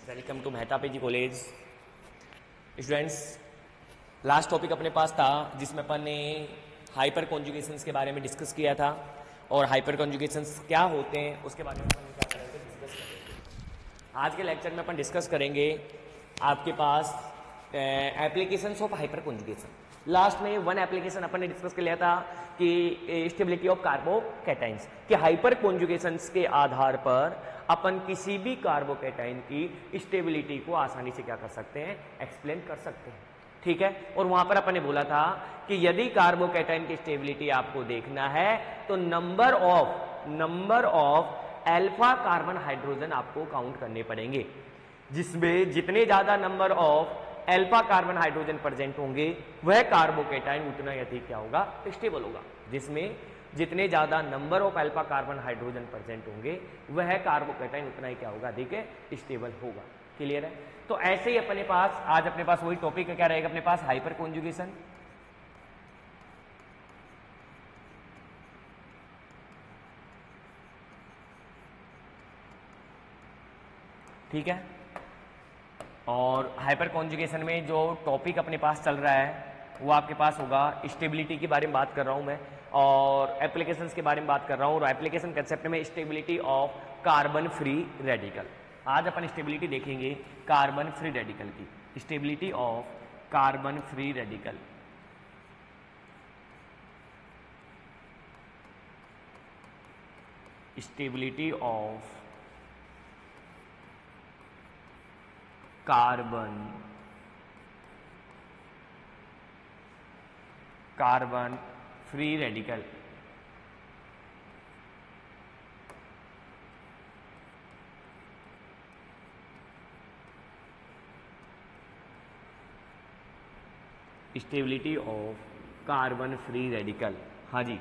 Welcome to Mehta PG college. Students, last topic अपने पास था जिसमें अपन ने हाइपर कॉन्जुगेशंस के बारे में डिस्कस किया था और हाइपर कॉन्जुगेशंस क्या होते हैं उसके बारे में अपन क्या करेंगे, डिस्कस करेंगे। आज के लेक्चर में अपन डिस्कस करेंगे आपके पास applications of hyper conjugation. Last में वन एप्लीकेशन अपन ने डिस्कस कर लिया था कि स्टेबिलिटी ऑफ कार्बोकैटाइंस, कि हाइपर कॉन्जुगेशंस के आधार पर अपन किसी भी कार्बोकैटाइन की स्टेबिलिटी को आसानी से क्या कर सकते हैं, एक्सप्लेन कर सकते हैं। ठीक है, और वहां पर अपन ने बोला था कि यदि कार्बोकैटाइन की स्टेबिलिटी आपको देखना है तो number of alpha carbon hydrogen आपको काउंट करने पड़ेंगे, जिसमें जितने ज्यादा number of alpha carbon hydrogen present होंगे वह कार्बोकैटाइन उतना ही अधिक क्या होगा, स्टेबल होगा। जिसमें जितने ज्यादा number of alpha carbon hydrogen present होंगे वह कार्बोकैटाइन उतना ही क्या होगा, अधिक स्टेबल होगा। क्लियर है? तो ऐसे ही अपने पास आज अपने पास वही टॉपिक क्या रहेगा अपने पास, हाइपर कॉन्जुगेशन। ठीक है, और हाइपर कॉन्जुगेशन में जो टॉपिक अपने पास चल रहा है वो आपके पास होगा, स्टेबिलिटी के बारे में बात कर रहा हूं मैं और एप्लीकेशंस के बारे में बात कर रहा हूं। और एप्लीकेशन कंसेप्ट में stability of carbon free radical. आज अपन स्टेबिलिटी देखेंगे कार्बन फ्री रेडिकल की, stability of carbon free radical. Stability of carbon free radical. Stability of carbon free radical, हाँ जी,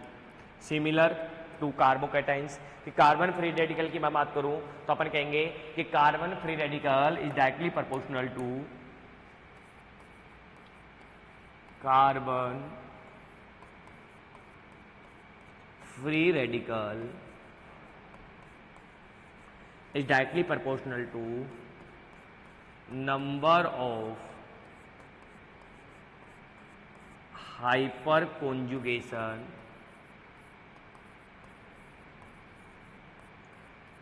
similar to carbocations. Carbon free radical की मैं बात करूं तो अपन कहेंगे कि carbon free radical is directly proportional to carbon free radical is directly proportional to number of hyper conjugation,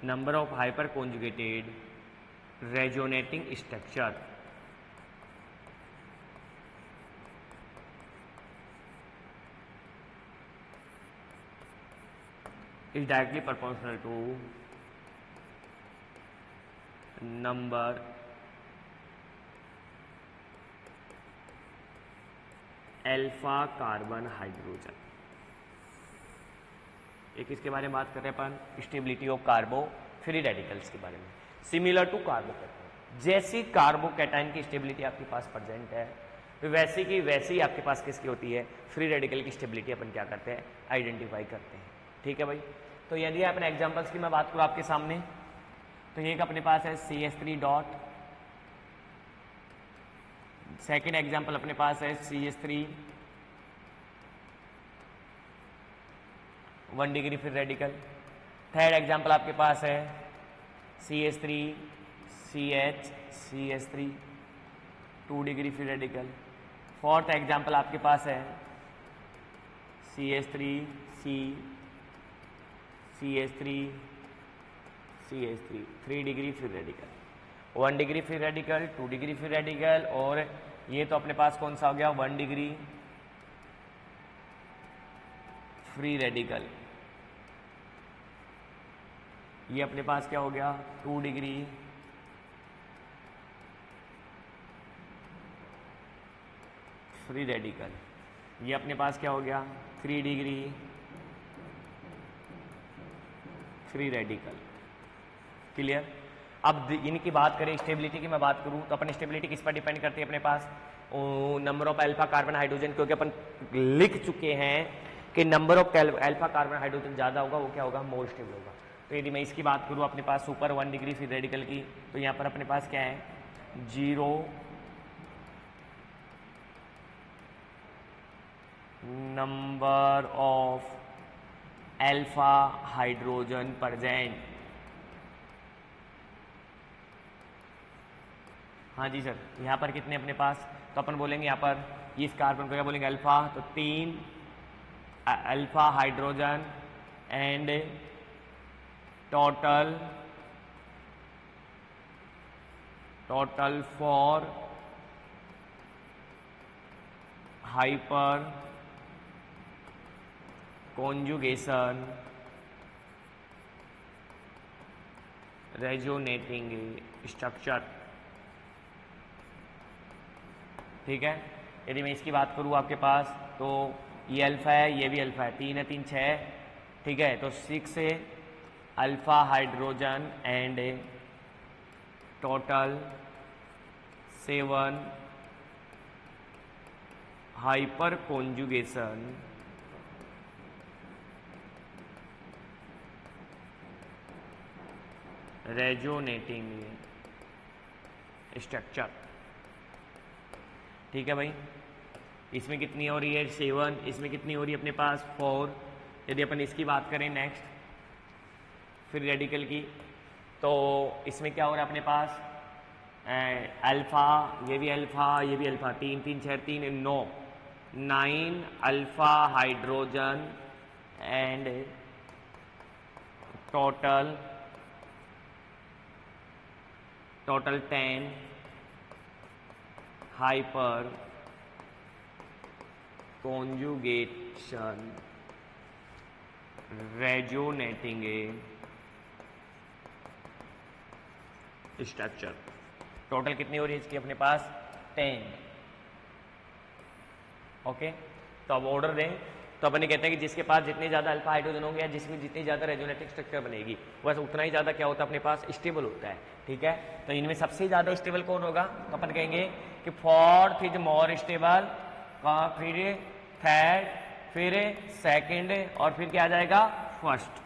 number of hyper conjugated resonating structure is directly proportional to number alpha carbon hydrogen. एक इसके बारे में बात कर रहे हैं अपन, stability of carbon free radicals के बारे में। सिमिलर टू कार्बोकैटाइन, जैसी कार्बोकैटाइन की स्टेबिलिटी आपके पास प्रेजेंट है वैसी की वैसी आपके पास किसकी होती है, फ्री रेडिकल की स्टेबिलिटी अपन क्या करते हैं, आइडेंटिफाई करते हैं। ठीक है भाई, तो यदि अपने एग्जांपल्स की मैं बात करूं आपके सामने तो एक अपने पास है CH3 डॉट, सेकेंड एग्जाम्पल अपने पास है CH3 1 degree free radical, third example आपके पास है CH3 CH CH3 2 degree free radical, fourth example आपके पास है CH3 C CH3 CH3 3 degree free radical, 1 degree free radical, 2 degree free radical, और ये तो अपने पास कौन सा हो गया, 1 डिग्री फ्री रेडिकल। ये अपने पास क्या हो गया, 2 डिग्री फ्री रेडिकल। ये अपने पास क्या हो गया, 3 डिग्री फ्री रेडिकल। क्लियर? अब इनकी बात करें, स्टेबिलिटी की मैं बात करूं तो अपन स्टेबिलिटी किस पर डिपेंड करती है अपने पास, number of alpha carbon hydrogen, क्योंकि अपन लिख चुके हैं कि number of alpha carbon hydrogen ज्यादा होगा वो क्या होगा, मोर स्टेबल होगा। तो यदि मैं इसकी बात करूं अपने पास सुपर 1 डिग्री फ्री रेडिकल की, तो यहां पर अपने पास क्या है, 0 number of alpha hydrogen present हाँ जी सर, यहाँ पर कितने अपने पास, तो अपन बोलेंगे यहाँ पर इस कार्बन को क्या बोलेंगे, अल्फा, तो 3 alpha hydrogen and total 4 hyper conjugation resonating structure. ठीक है, यदि मैं इसकी बात करूँ आपके पास, तो ये अल्फा है, ये भी अल्फा है, 3 है 3 6, ठीक है, तो 6 alpha hydrogen and total 7 hyper conjugation resonating structure. ठीक है भाई, इसमें कितनी हो रही है 7, इसमें कितनी हो रही है अपने पास 4। यदि अपन इसकी बात करें नेक्स्ट फिर रेडिकल की, तो इसमें क्या हो रहा है अपने पास अल्फा, ये भी अल्फा, ये भी alpha, 3 3 6 3 9 alpha hydrogen and total 10 hyper conjugation resonating structure. Total कितनी हो रही है इसकी अपने पास 10। ओके, तो अब ऑर्डर दें, तो अपन कहते हैं कि जिसके पास जितने ज़्यादा अल्फा हाइड्रोजन होंगे या जिसमें जितनी ज़्यादा रेजोनेटिंग स्ट्रक्चर बनेगी बस उतना ही ज़्यादा क्या होता है अपने पास स्टेबल होता है। ठीक है, तो इनमें सबसे ज़्यादा स्टेबल कौन होगा, तो अपन कहेंगे कि फोर्थ इज मोर स्टेबल, फिर थर्ड, फिर सेकंड और फिर क्या आ जाएगा फर्स्ट,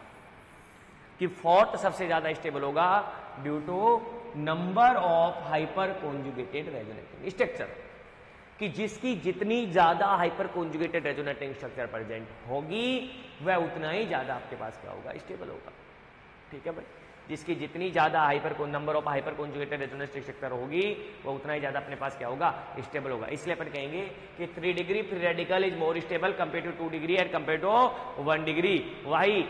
कि फोर्थ सबसे ज़्यादा स्टेबल होगा due to number of hyper conjugated resonating structure, कि जिसकी जितनी ज्यादा hyper conjugated resonating structure present होगी वह उतना ही ज्यादा आपके पास क्या होगा स्टेबल होगा। ठीक है भाई, जिसकी जितनी ज्यादा number of hyper conjugated resonating structure होगी वह उतना ही ज्यादा अपने पास क्या होगा स्टेबल होगा। इसलिए अपन कहेंगे कि 3 degree free radical is more stable compare to 2 degree and compare to 1 degree, why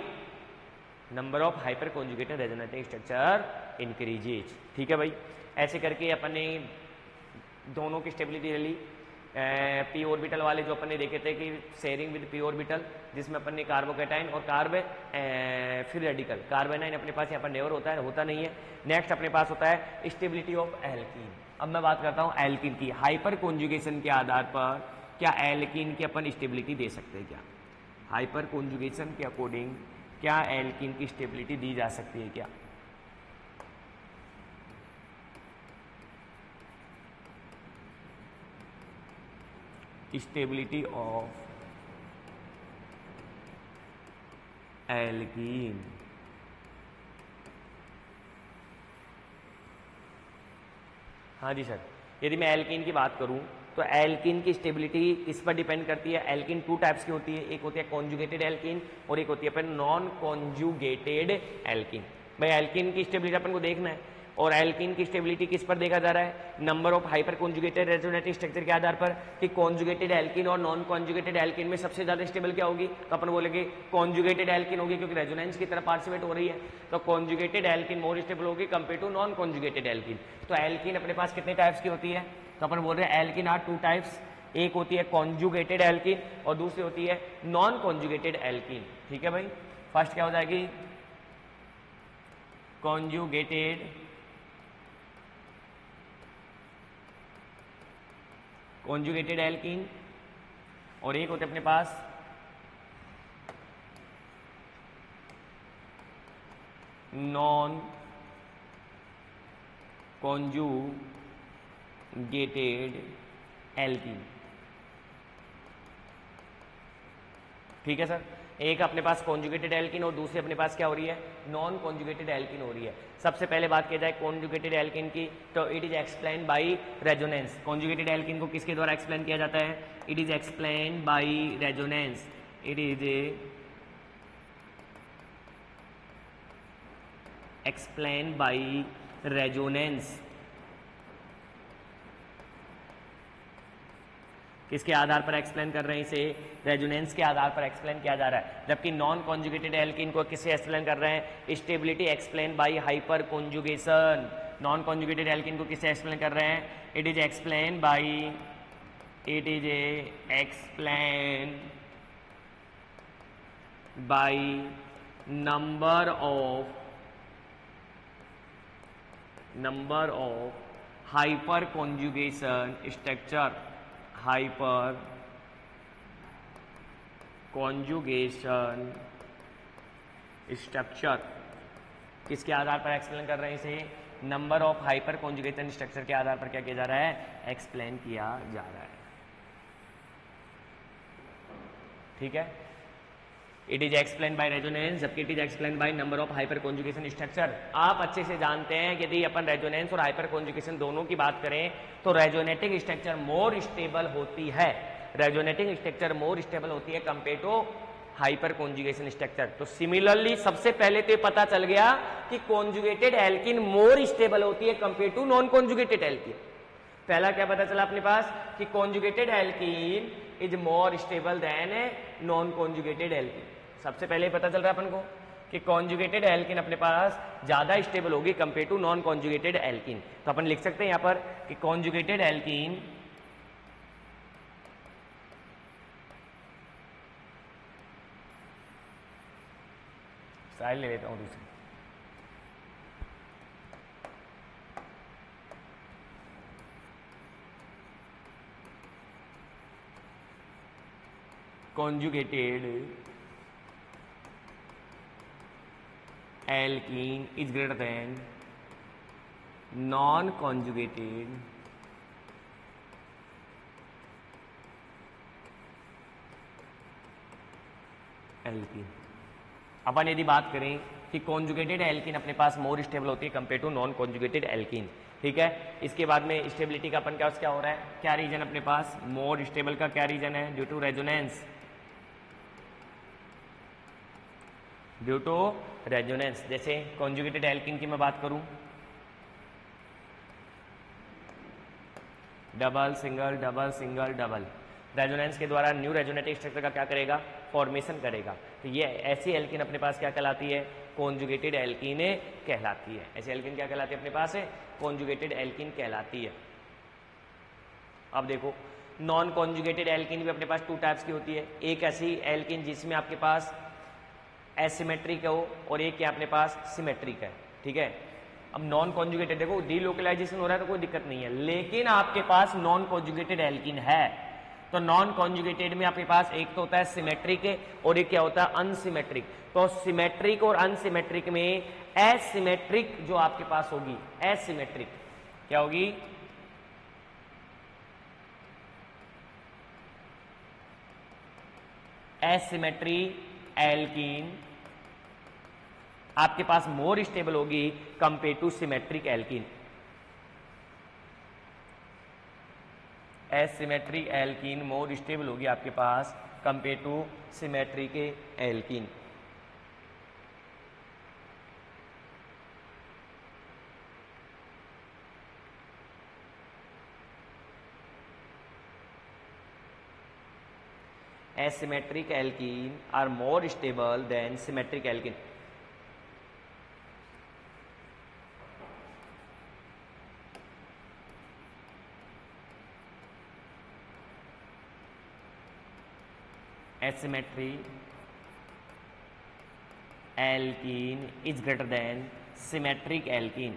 number of hyper conjugated resonating structure increases. ठीक है भाई, ऐसे करके अपन ने दोनों की स्टेबिलिटी ले ली। पी ऑर्बिटल वाले जो अपन ने देखे थे कि शेयरिंग विद पी ऑर्बिटल, जिसमें अपन ने कार्बोकैटाइन और फ्री रेडिकल, कार्बोनाइन अपने पास यहाँ पर नेवर होता है, होता नहीं है। नेक्स्ट अपने पास होता है स्टेबिलिटी ऑफ एल्कीन। अब मैं बात करता हूँ एल्कीन की, हाइपर कॉन्जुगेशन के आधार पर क्या एल्कीन की अपन स्टेबिलिटी दे सकते हैं क्या, हाइपर कॉन्जुगेशन के अकॉर्डिंग क्या एल्कीन की स्टेबिलिटी दी जा सकती है क्या। स्टेबिलिटी ऑफ एल्कीन, हाँ जी सर, यदि मैं एल्कीन की बात करूं तो एल्कीन की स्टेबिलिटी किस पर डिपेंड करती है। एल्कीन 2 टाइप्स की होती है, एक होती है कॉन्जुगेटेड एल्कीन और एक होती है अपन नॉन कॉन्जुगेटेड एल्कीन। भाई एल्कीन की स्टेबिलिटी अपन को देखना है, और एल्कीन की स्टेबिलिटी किस पर देखा जा रहा है, number of hyper conjugated resonating structure के आधार पर, कि कॉन्जुगेटेड एल्कीन और नॉन कॉन्जुगेटेड एल्कीन में सबसे ज्यादा स्टेबल क्या होगी, तो अपन बोलेंगे कॉन्जुगेटेड एल्कीन होगी क्योंकि रेजोनेंस की तरफ पार्टिसिपेट हो रही है, तो कॉन्जुगेटेड एल्कीन मोर स्टेबल होगी compare to non conjugated alkene. तो एल्कीन अपने पास कितने टाइप्स की होती है, तो अपन बोल रहे हैं एल्कीन आर 2 टाइप्स, एक होती है कॉन्जुगेटेड एल्कीन और दूसरी होती है नॉन कॉन्जुगेटेड एल्कीन। ठीक है भाई, फर्स्ट क्या हो जाएगी कॉन्जुगेटेड एल्कीन, और एक होते अपने पास नॉन कॉन्जुगेटेड एल्कीन। ठीक है सर, एक अपने पास कॉन्जुगेटेड एल्कीन और दूसरी अपने पास क्या हो रही है नॉन कॉन्जुगेटेड एल्कीन हो रही है। सबसे पहले बात की जाए कॉन्जुगेटेड एल्कीन की, तो it is explain by resonance. Conjugated alkene को किसके द्वारा एक्सप्लेन किया जाता है, it is explain by resonance, it is explain by resonance. किसके आधार पर एक्सप्लेन कर रहे हैं इसे? रेजोनेंस के आधार पर एक्सप्लेन किया जा रहा है। जबकि नॉन कॉन्जुगेटेड एल्कीन को किससे एक्सप्लेन कर रहे हैं? Stability explain by hyper conjugation. Non conjugated alkene को किससे एक्सप्लेन कर रहे हैं? It is explain by number of hyper conjugation structure. Hyper conjugation structure किसके आधार पर एक्सप्लेन कर रहे हैं इसे? Number of hyper conjugation structure के आधार पर क्या किया जा रहा है? एक्सप्लेन किया जा रहा है। ठीक है, it is explain by resonance, जबकि it is explain by number of hyper conjugation structure. आप अच्छे से जानते हैं यदि अपन रेजोनेंस और हाइपर कॉन्जुगेशन दोनों की बात करें तो रेजोनेटिंग स्ट्रक्चर मोर स्टेबल होती है। रेजोनेटिंग स्ट्रक्चर मोर स्टेबल होती है compare to hyper conjugation structure. तो सिमिलरली सबसे पहले तो ये पता चल गया कि कॉन्जुगेटेड एल्कीन मोर स्टेबल होती है compare to non conjugated alkene. पहला क्या पता चला अपने पास कि conjugated alkene is more stable than non conjugated alkene. सबसे पहले पता चल रहा है अपन को कि कॉन्जुगेटेड एल्कीन अपने पास ज्यादा स्टेबल होगी compare to non conjugated alkene. तो अपन लिख सकते हैं यहां पर कि कॉन्जुगेटेड एल्कीन साइड ले लेता हूं दूसरी। conjugated alkene is greater than non-conjugated alkene. अपन यदि बात करें कि कॉन्जुगेटेड एल्कीन अपने पास मोर स्टेबल होती है compare to non conjugated alkene. ठीक है, इसके बाद में स्टेबिलिटी का अपन क्या हो रहा है? क्या रीजन अपने पास? मोर स्टेबल का क्या रीजन है? Due to resonance. Due to resonance. जैसे कॉन्जुगेटेड एल्कीन की मैं बात करूं, double single double single double, resonance के द्वारा न्यू रेजोनेटिव स्ट्रक्चर का क्या करेगा? फॉर्मेशन करेगा। तो ये ऐसी एल्कीन अपने पास क्या कहलाती है? कॉन्जुगेटेड एल्कीन कहलाती है। ऐसी एल्कीन क्या कहलाती है अपने पास? कॉन्जुगेटेड एल्कीन कहलाती है। अब देखो, नॉन कॉन्जुगेटेड एल्कीन भी अपने पास टू टाइप्स की होती है। एक ऐसी एल्कीन जिसमें आपके पास एसिमेट्रिक हो और एक क्या अपने पास सिमेट्रिक है। ठीक है, अब नॉन कॉन्जुगेटेड देखो डीलोकलाइजेशन हो रहा है तो कोई दिक्कत नहीं है, लेकिन आपके पास नॉन कॉन्जुगेटेड एल्कीन है तो नॉन कॉन्जुगेटेड में आपके पास एक तो होता है सिमेट्रिक और एक क्या होता है? अनसिमेट्रिक। तो सिमेट्रिक और अनसिमेट्रिक में एसिमेट्रिक जो आपके पास होगी, एसिमेट्रिक क्या होगी? एसिमेट्री एल्कीन आपके पास मोर स्टेबल होगी compare to symmetric alkene. Asymmetric alkene more stable होगी आपके पास compare to symmetric alkene. asymmetric alkene are more stable than symmetric alkene. Asymmetric alkene is greater than symmetric alkene.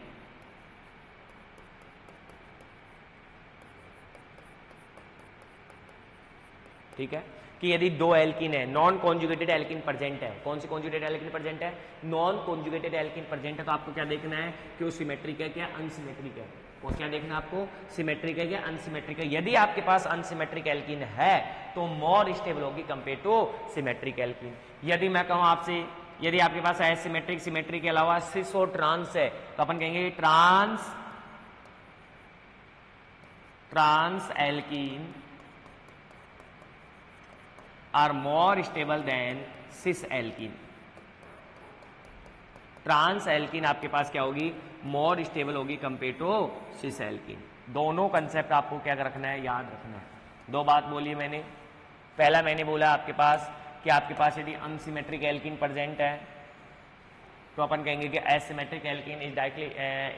ठीक है कि यदि दो एल्कीन है, नॉन कॉन्जुगेटेड एल्कीन प्रेजेंट है, कौन सी कॉन्जुगेटेड एल्कीन प्रेजेंट है? नॉन कॉन्जुगेटेड एल्कीन प्रेजेंट है, तो आपको क्या देखना है कि वो सिमेट्रिक है क्या अनसिमेट्रिक है? वो क्या देखना है आपको? सिमेट्रिक है क्या अनसिमेट्रिक है? यदि आपके पास अनसिमेट्रिक एल्कीन है तो मोर स्टेबल होगी कंपेयर टू सिमेट्रिक एल्कीन। यदि मैं कहूं आपसे, यदि आपके पास एसिमेट्रिक सिमेट्रिक के अलावा सिस और ट्रांस है तो अपन कहेंगे trans alkene are more stable than cis alkene. Trans alkene आपके पास क्या होगी? मोर स्टेबल होगी कंपेयर टू सिस एल्कीन। दोनों कंसेप्ट आपको क्या रखना है? याद रखना है। दो बात बोली मैंने। पहला मैंने बोला आपके पास कि आपके पास यदि अनसिमेट्रिक एल्कीन प्रेजेंट है तो अपन कहेंगे कि asymmetric alkene is directly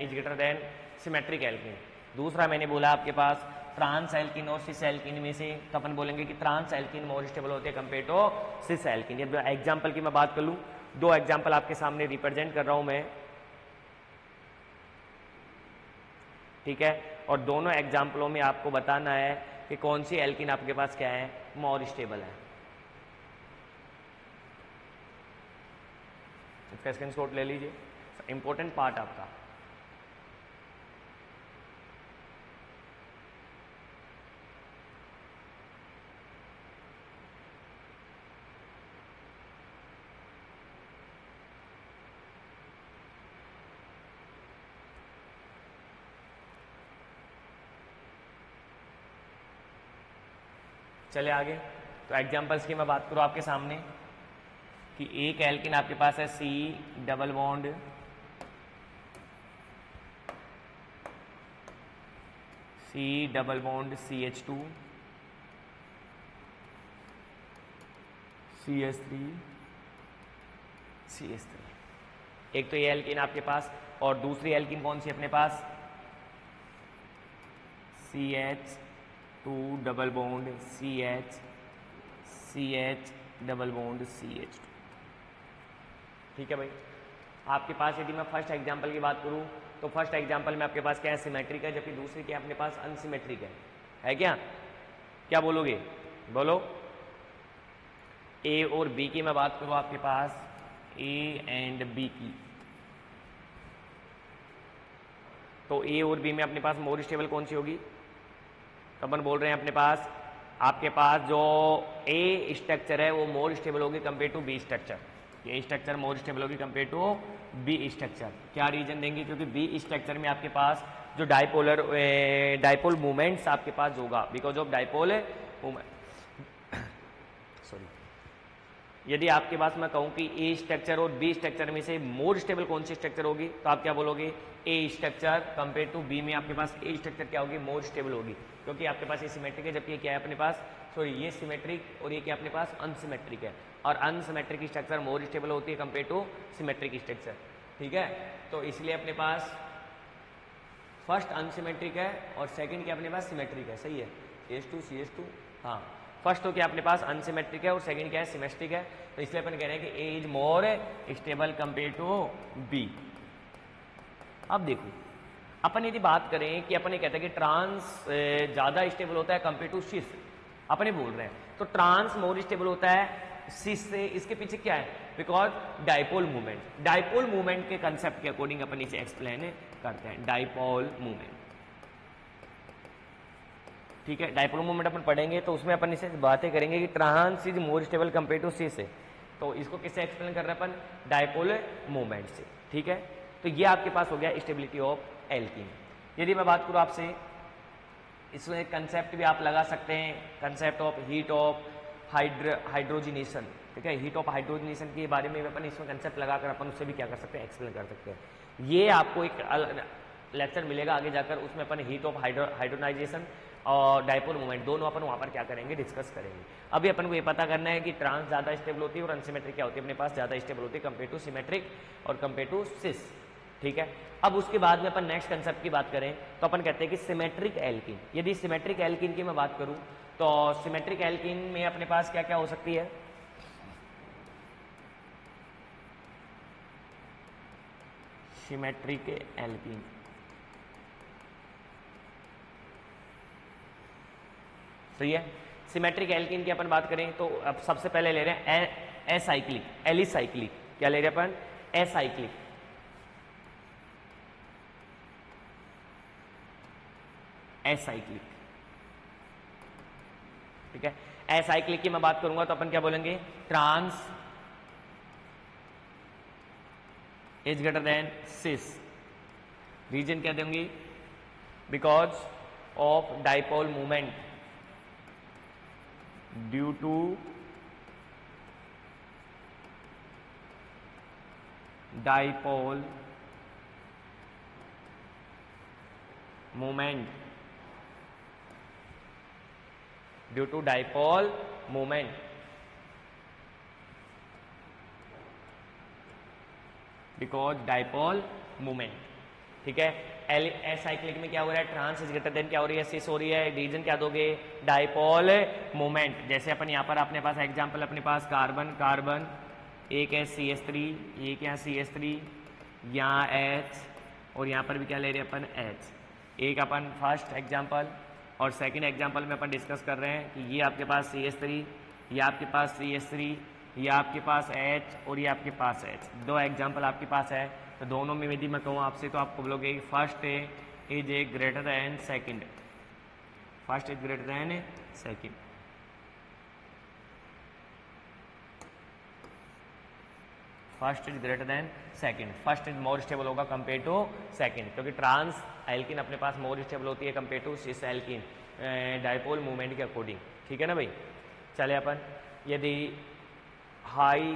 is greater then symmetric alkene. दूसरा मैंने बोला आपके पास ट्रांस एल्कीन और सिस एल्कीन में से, तो अपन बोलेंगे कि ट्रांस एल्कीन मोर स्टेबल होते हैं कंपेयर टू सिस एल्कीन। जब एग्जांपल की मैं बात कर लूँ, दो एग्जांपल आपके सामने रिप्रेजेंट कर रहा हूं मैं, ठीक है, और दोनों एग्जांपलों में आपको बताना है कि कौन सी एल्कीन आपके पास क्या है, मोर स्टेबल है। इसका स्क्रीनशॉट ले लीजिए, इंपॉर्टेंट पार्ट आपका। चले आगे। तो एग्जांपल्स की मैं बात करूं आपके सामने कि एक एल्किन आपके पास है C double bond CH2 CH3 एक तो ये एल्किन आपके पास, और दूसरी एल्किन कौन सी अपने पास, CH2 double bond CH double bond CH2। ठीक है भाई। आपके पास यदि मैं फर्स्ट एग्जांपल की बात करूं तो फर्स्ट एग्जांपल में आपके पास क्या है, सिमेट्रिक है, जबकि दूसरी क्या अपने पास अनसिमेट्रिक है क्या? क्या बोलोगे, बोलो। ए और बी की मैं बात करूं आपके पास, ए एंड बी की, तो ए और बी में अपने पास मोर स्टेबल कौन सी होगी? तो अपन बोल रहे हैं अपने पास, आपके पास जो ए स्ट्रक्चर है वो मोर स्टेबल होगी कंपेयर टू बी स्ट्रक्चर। ये स्ट्रक्चर मोर स्टेबल होगी कंपेयर टू बी स्ट्रक्चर। क्या रीजन देंगे? क्योंकि बी स्ट्रक्चर में आपके पास जो डाइपोल मूवमेंट्स आपके पास होगा, because of dipole movement. Sorry, यदि आपके पास मैं कहूं कि ए स्ट्रक्चर और बी स्ट्रक्चर में से मोर स्टेबल कौन सी स्ट्रक्चर होगी, तो आप क्या बोलोगे? ए स्ट्रक्चर कंपेयर टू बी में आपके पास ए स्ट्रक्चर क्या होगी, मोर स्टेबल होगी, क्योंकि आपके पास ये सिमेट्रिक है, जबकि ये क्या है अपने पास, सॉरी ये सिमेट्रिक और ये क्या अपने पास अनसिमेट्रिक है, और अनसिमेट्रिक स्ट्रक्चर मोर स्टेबल होती है कंपेयर टू सिमेट्रिक स्ट्रक्चर। ठीक है, तो इसलिए अपने पास फर्स्ट अनसिमेट्रिक है और सेकंड क्या अपने पास सिमेट्रिक है। सही है, CH2 हाँ, फर्स्ट तो क्या अपने पास अनसिमेट्रिक है और सेकंड क्या है, सिमेट्रिक है, तो इसलिए अपन कह रहे हैं कि A is more stable compare to B. अब देखो, अपन यदि बात करें कि अपन ये कहते हैं कि ट्रांस ज्यादा स्टेबल होता है कंपेयर टू सिस, अपने बोल रहे हैं, तो ट्रांस मोर स्टेबल होता है सिस से। इसके पीछे क्या है? Because dipole movement, dipole movement के कंसेप्ट के अकॉर्डिंग अपन इसे एक्सप्लेन करते हैं, डाइपोल मूवमेंट। ठीक है, डाइपोल मूवमेंट अपन पढ़ेंगे तो उसमें अपन इसे बातें करेंगे कि trans is more stable compare to cis से, तो इसको किससे एक्सप्लेन कर रहे हैं अपन? डाइपोल मूवमेंट से। ठीक है, तो ये आपके पास हो गया स्टेबिलिटी ऑफ एल्कीन। यदि मैं बात करूं आपसे, इसमें एक कंसेप्ट भी आप लगा सकते हैं, concept of heat of hydrogenation. ठीक है, हीट ऑफ हाइड्रोजिनेशन के बारे में अपन इसमें कंसेप्ट लगाकर अपन उससे भी क्या कर सकते हैं, एक्सप्लेन कर सकते हैं। ये आपको एक लेक्चर मिलेगा आगे जाकर, उसमें अपन हीट ऑफ हाइड्रोनाइजेशन और डाइपोल मूवमेंट दोनों अपन वहाँ पर क्या करेंगे, डिस्कस करेंगे। अभी अपन को ये पता करना है कि ट्रांस ज़्यादा स्टेबल होती है और अनसिमेट्रिक क्या होती है अपने पास, ज़्यादा स्टेबल होती है कंपेयर टू सिमेट्रिक और कंपेयर टू सिस। ठीक है, अब उसके बाद में अपन नेक्स्ट कंसेप्ट की बात करें तो अपन कहते हैं कि सिमेट्रिक एल्कीन। यदि सिमेट्रिक एल्कीन की मैं बात करूं तो सिमेट्रिक एल्कीन में अपने पास क्या क्या हो सकती है? सिमेट्रिक एल्कीन, सही है। सिमेट्रिक एल्कीन की अपन बात करें तो अब सबसे पहले ले रहे हैं एसाइक्लिक, एलिसाइक्लिक। क्या ले रहे हैं अपन? एसाइक्लिक। एसाइक्लिक, ठीक है। एसाइक्लिक की मैं बात करूंगा तो अपन क्या बोलेंगे? Trans is greater than cis. Reason क्या देंगे? Because of dipole movement due to dipole movement due to dipole moment, because dipole moment. ठीक है, एसाइक्लिक में क्या हो रहा है, ट्रांस इज ग्रेटर देन क्या हो रही है, सिस हो रही है, रीजन क्या दोगे, डाइपोल मोमेंट। जैसे अपन यहाँ पर अपने पास एग्जांपल, अपने पास कार्बन कार्बन, एक है CH3, एक यहाँ CH3, यहाँ H, और यहाँ पर भी क्या ले रहे हैं अपन H। एक अपन फर्स्ट एग्जांपल और सेकंड एग्जांपल में अपन डिस्कस कर रहे हैं कि ये आपके पास CH3, ये आपके पास CH3, ये आपके पास H और ये आपके पास H। दो एग्जांपल आपके पास है, तो दोनों में यदि मैं कहूँ आपसे तो आपको बोलोगे first is a greater than second, first is greater than second. First is greater than second, first is more stable होगा कंपेयर टू सेकंड, क्योंकि ट्रांस एल्किन अपने पास मोर स्टेबल होती है compare to cis alkene dipole movement के according. ठीक है ना भाई। चले अपन यदि हाई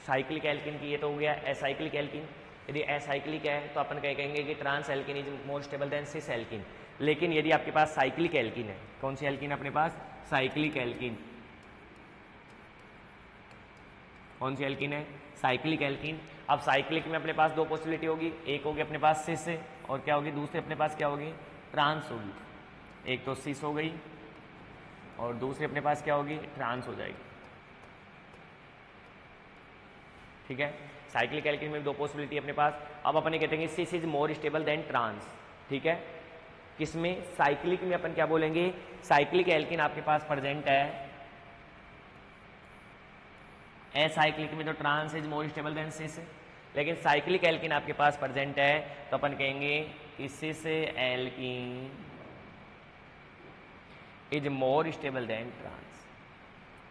साइक्लिक एल्किन की, ये तो हो गया एसाइक्लिक एल्किन, यदि एसाइक्लिक है तो अपन कहेंगे कि trans alkene is more stable than cis alkene. लेकिन यदि आपके पास साइक्लिक एल्किन है, कौन सी एल्किन अपने पास, साइक्लिक एल्किन, कौन सी एल्किन है, साइक्लिक एल्किन। अब साइक्लिक में अपने पास दो पॉसिबिलिटी होगी, एक होगी अपने पास सिस और क्या होगी, दूसरी अपने पास क्या होगी, ट्रांस होगी। एक तो सिस हो गई और दूसरी अपने पास क्या होगी, ट्रांस हो जाएगी। ठीक है, साइक्लिक एल्किन में दो पॉसिबिलिटी अपने पास। अब अपन ये कहते हैं cis is more stable than trans. ठीक है, किसमें, साइक्लिक में अपन क्या बोलेंगे, साइक्लिक एल्किन आपके पास प्रेजेंट है, एसाइक्लिक में तो trans is more stable than cis, लेकिन साइक्लिक एल्किन आपके पास प्रेजेंट है, तो अपन कहेंगे कि cis alkene is more stable than trans.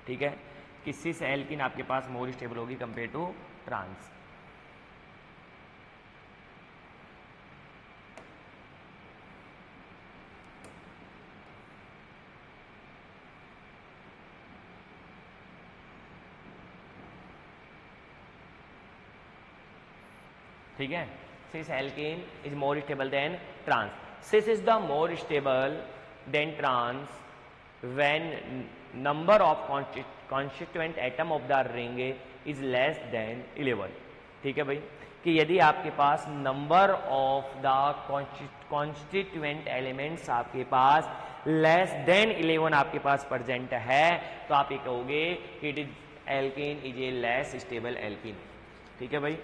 ठीक है, कि सिस एल्किन आपके पास मोर स्टेबल होगी कंपेयर टू ट्रांस। ठीक है, cis alkane is more stable than trans. Cis is the more stable than trans when number of constituent atom of the ring is less than 11। ठीक है भाई, कि यदि आपके पास number of the constituent elements आपके पास लेस देन 11 आपके पास प्रेजेंट है, तो आप ये कहोगे कि it is alkane is a less stable alkane. ठीक है भाई।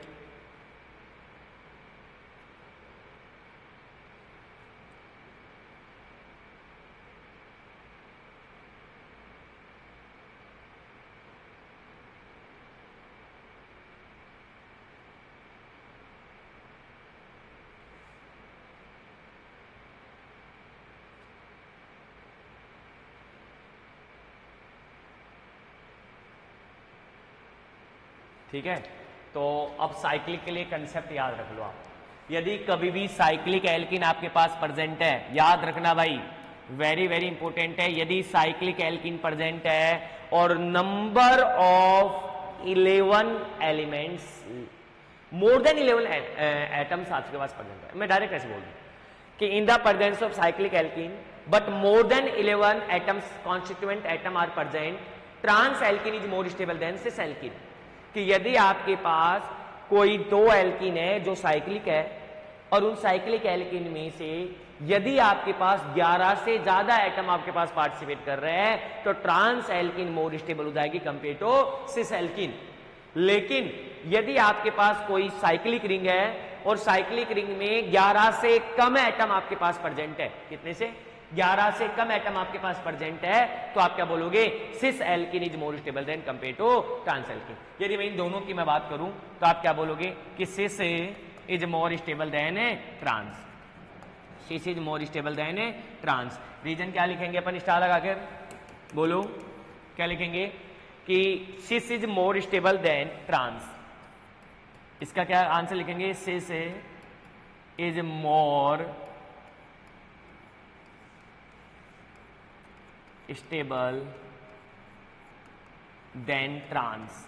ठीक है, तो अब साइक्लिक के लिए कंसेप्ट याद रख लो आप। यदि कभी भी साइक्लिक एल्किन आपके पास प्रेजेंट है, याद रखना भाई, वेरी वेरी इंपॉर्टेंट है, यदि साइक्लिक एल्किन प्रेजेंट है और number of 11 elements, more than 11 atoms आपके पास प्रेजेंट है, मैं डायरेक्ट ऐसे बोल दूं कि in the presence of cyclic alkene but more than 11 atoms constituent atom are present, trans alkene is more stable than cis alkene. कि यदि आपके पास कोई दो एल्किन है जो साइक्लिक है और उन साइक्लिक एल्किन में से यदि आपके पास 11 से ज्यादा एटम आपके पास पार्टिसिपेट कर रहे हैं, तो ट्रांस एल्किन मोर स्टेबल हो जाएगी कंपेयर टू सिस एल्किन। लेकिन यदि आपके पास कोई साइक्लिक रिंग है और साइक्लिक रिंग में 11 से कम एटम आपके पास प्रेजेंट है, कितने से, 11 से कम एटम आपके पास प्रेजेंट है, तो आप क्या बोलोगे, cis alkene is more stable than compare to trans alkene. यदि मैं इन दोनों की मैं बात करूं तो आप क्या बोलोगे कि cis is more stable than trans, cis is more stable than trans. Reason क्या लिखेंगे अपन स्टार लगाकर, बोलो क्या लिखेंगे कि cis is more stable than trans. इसका क्या आंसर लिखेंगे, cis is more stable than trans.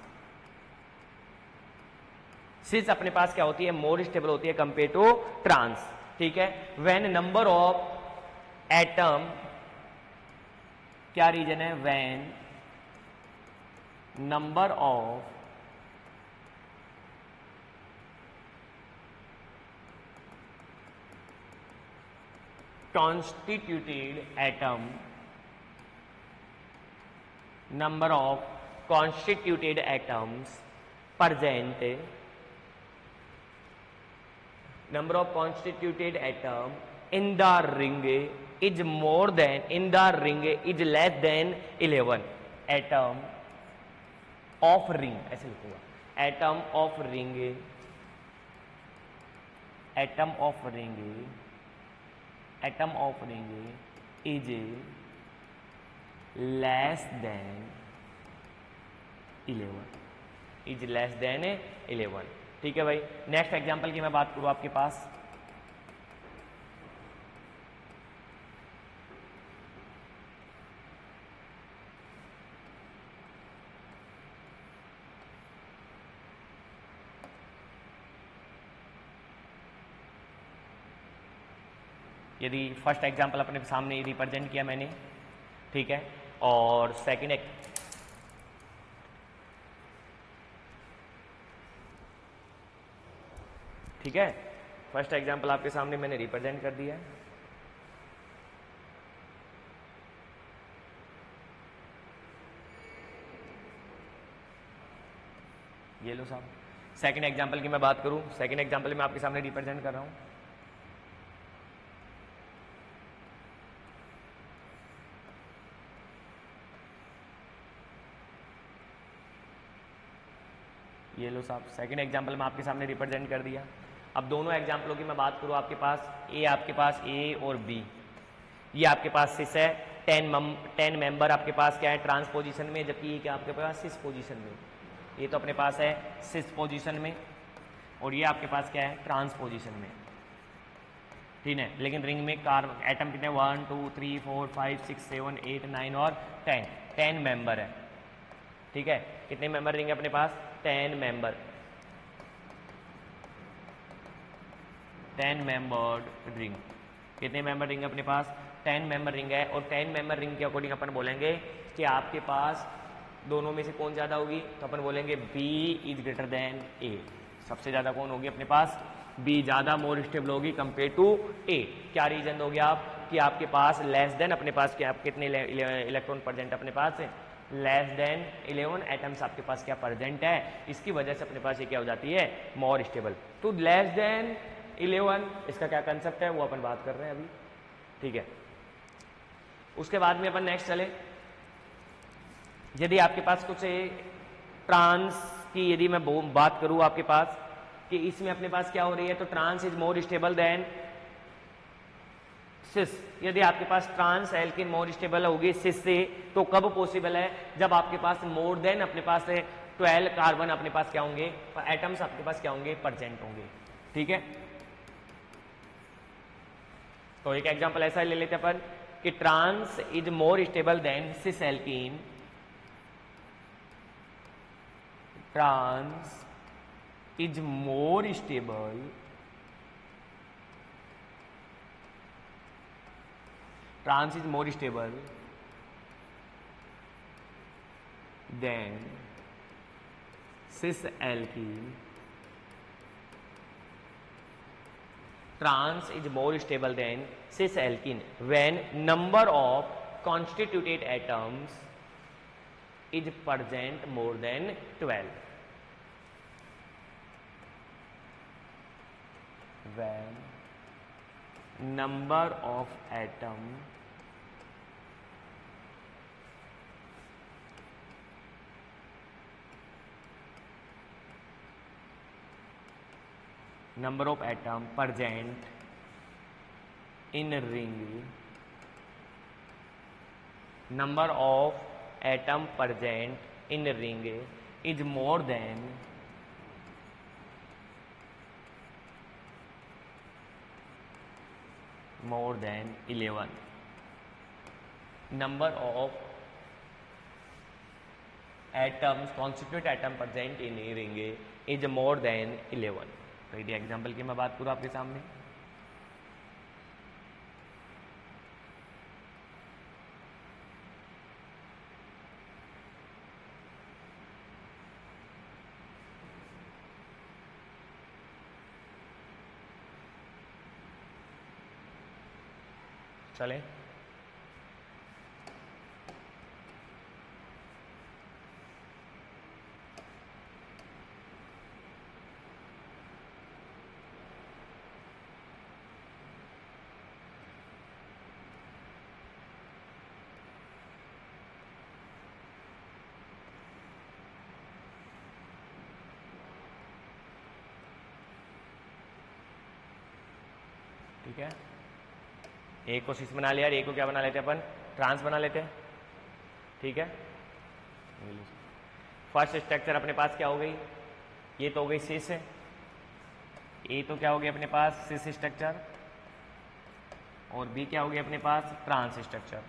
Cis अपने पास क्या होती है, मोर स्टेबल होती है कंपेयर टू ट्रांस। ठीक है, व्हेन नंबर ऑफ एटम क्या रीजन है? When number of constituted atom, number of constituted atoms present, number of constituted atom in the ring is more than, in the ring is less than 11. atom of ring, ऐसे लिखूंगा, atom of ring, atom of ring, atom of ring is less than 11, is less than 11. ठीक है भाई. Next example की मैं बात करूं आपके पास, यदि फर्स्ट एग्जांपल अपने सामने रिप्रेजेंट किया मैंने, ठीक है, और सेकंड ठीक है, फर्स्ट एग्जांपल आपके सामने मैंने रिप्रेजेंट कर दिया है. ये लो साहब. सेकंड एग्जांपल की मैं बात करूं, सेकंड एग्जांपल में आपके सामने रिप्रेजेंट कर रहा हूं. ये लो साहब, सेकंड एग्जांपल में आपके सामने रिप्रेजेंट कर दिया. अब दोनों एग्जांपलों की मैं बात करूं, आपके पास ए, आपके पास ए और बी, ये आपके पास सिस है. 10 मेंबर आपके पास क्या है? ट्रांस पोजीशन में, जबकि ये क्या आपके पास? सिस पोजीशन में. ये तो अपने पास है सिस पोजीशन में, और ये आपके पास क्या है? ट्रांस पोजीशन में. ठीक है, लेकिन रिंग में एटम कितने? 1 2 3 4 5 6 7 8 9 और 10 मेंबर है. ठीक है, कितने मेंबर रिंग है अपने पास? 10 मेंबर, 10 मेंबर्ड रिंग. कितने मेंबर रिंग है अपने पास? 10 मेंबर रिंग है. और 10 मेंबर रिंग के अकॉर्डिंग अपन बोलेंगे कि आपके पास दोनों में से कौन ज्यादा होगी? तो अपन बोलेंगे बी इज ग्रेटर देन ए. सबसे ज्यादा कौन होगी अपने पास? बी ज्यादा, मोर स्टेबल होगी कंपेयर टू ए. क्या रीजन दोगे आप? कि आपके पास लेस देन, अपने पास क्या, कितने इलेक्ट्रॉन प्रेजेंट अपने पास है? लेस देन 11 एटम्स आपके पास क्या प्रेजेंट है. इसकी वजह से अपने पास ये क्या हो जाती है? More stable. तो लेस देन 11, इसका क्या कंसेप्ट है वो अपन बात कर रहे हैं अभी. ठीक है, उसके बाद में अपन नेक्स्ट चले. यदि आपके पास कुछ ट्रांस की यदि मैं बात करूं आपके पास कि इसमें अपने पास क्या हो रही है, तो trans is more stable than cis. यदि आपके पास ट्रांस एल्किन मोर स्टेबल होगी सिस से, तो कब पॉसिबल है? जब आपके पास मोर देन अपने पास 12 कार्बन अपने पास क्या होंगे? एटम्स आपके पास क्या होंगे? प्रेजेंट होंगे. ठीक है, तो एक एग्जांपल ऐसा ले लेते अपन कि trans is more stable than cis alkene. Trans is more stable trans is more stable than cis alkene. Trans is more stable than cis alkene when number of constituted atoms is present more than 12. When number of atom present in ring, number of atom present in ring is more than more than 11. Number of atoms, constituent atom present in a ring is more than 11. तो यदि example की मैं बात करूँ आपके सामने, चलें। ठीक है, ए को सिस बना लिया, ए को क्या बना लेते हैं अपन, ट्रांस बना लेते हैं। ठीक है, फर्स्ट स्ट्रक्चर अपने पास क्या हो गई, ये तो हो गई सिस है, ए तो क्या हो गया अपने पास सिस स्ट्रक्चर, और बी क्या हो गया अपने पास ट्रांस स्ट्रक्चर।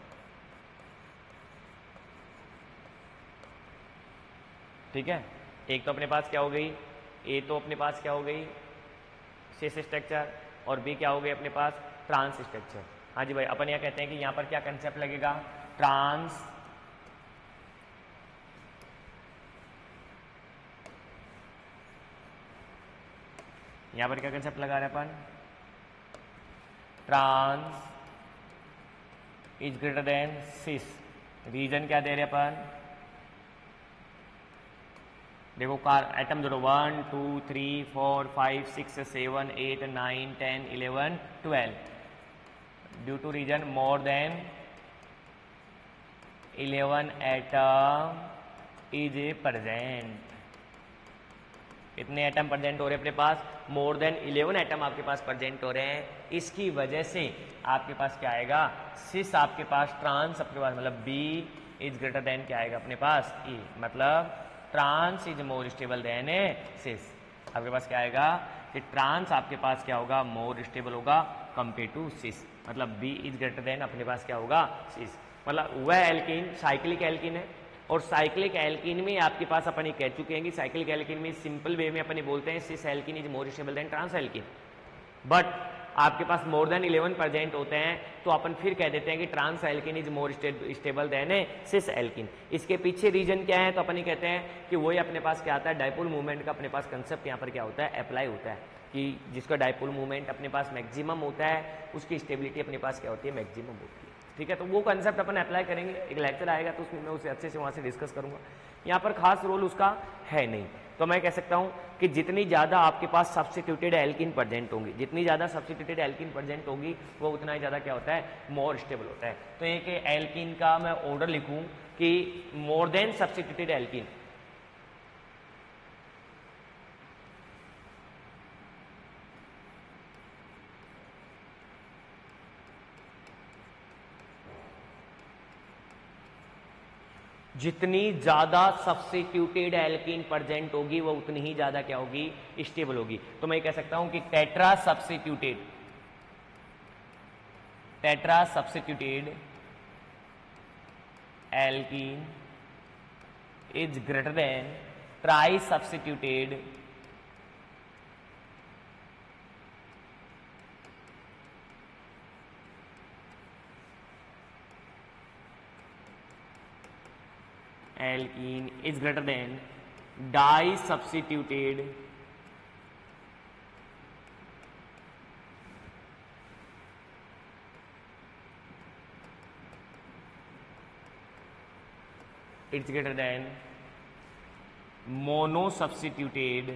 ठीक है, एक तो अपने पास क्या हो गई, ए तो अपने पास क्या हो गई सिस स्ट्रक्चर, और बी क्या हो गई अपने पास ट्रांस स्ट्रक्चर। हाँ जी भाई, अपन यह कहते हैं कि यहां पर क्या कंसेप्ट लगेगा, ट्रांस यहां पर क्या कंसेप्ट लगा रहे अपन, trans is greater than cis. Reason क्या दे रहे अपन, देखो कार एटम जोड़ो 1 2 3 4 5 6 7 8 9 10 11 12 due to reason more than 11 atom is a present. कितने एटम प्रेजेंट हो रहे हैं अपने पास, मोर देन 11 एटम आपके पास प्रेजेंट हो रहे हैं। इसकी वजह से आपके पास क्या आएगा, सिस आपके पास ट्रांस आपके पास मतलब बी इज ग्रेटर देन क्या आएगा अपने पास ई, मतलब trans is more stable than a cis. आपके पास क्या आएगा कि ट्रांस आपके पास क्या होगा, मोर स्टेबल होगा कंपेयर टू सिस, मतलब बी इज ग्रेटर देन अपने पास क्या होगा सिस। मतलब वह एल्कीन साइक्लिक एल्कीन है, और साइक्लिक एल्कीन में आपके पास अपन ये कह चुके हैं कि साइक्लिक एल्कीन में सिंपल वे में अपन बोलते हैं cis alkene is more stable than trans alkene. But आपके पास मोर देन 11 प्रेजेंट होते हैं तो अपन फिर कह देते हैं कि trans alkene is more stable than a cis alkene. इसके पीछे रीजन क्या है, तो अपन ये कहते हैं कि वही अपने पास क्या आता है, डाइपोल मूवमेंट का अपने पास कंसेप्ट यहाँ पर क्या होता है, अप्लाई होता है कि जिसका डाइपोल मूवमेंट अपने पास मैक्सिमम होता है उसकी स्टेबिलिटी अपने पास क्या होती है, मैक्सिमम होती है। ठीक है, तो वो कंसेप्ट अपन अप्लाई करेंगे, एक लेक्चर आएगा तो उसमें मैं उसे अच्छे से वहाँ से डिस्कस करूँगा। यहाँ पर खास रोल उसका है नहीं, तो मैं कह सकता हूँ कि जितनी ज़्यादा आपके पास सब्स्टिट्यूटेड एल्कीन प्रेजेंट होंगी, जितनी ज़्यादा सब्स्टिट्यूटेड एल्कीन प्रेजेंट होगी वो उतना ही ज़्यादा क्या होता है, मोर स्टेबल होता है। तो एक एल्कीन का मैं ऑर्डर लिखूँ कि मोर देन सब्स्टिट्यूटेड एल्कीन, जितनी ज्यादा सब्स्टिट्यूटेड एल्कीन प्रेजेंट होगी वो उतनी ही ज्यादा क्या होगी, स्टेबल होगी। तो मैं कह सकता हूं कि tetrasubstituted alkene is greater then try substituted alkene is greater than disubstituted it's greater than monosubstituted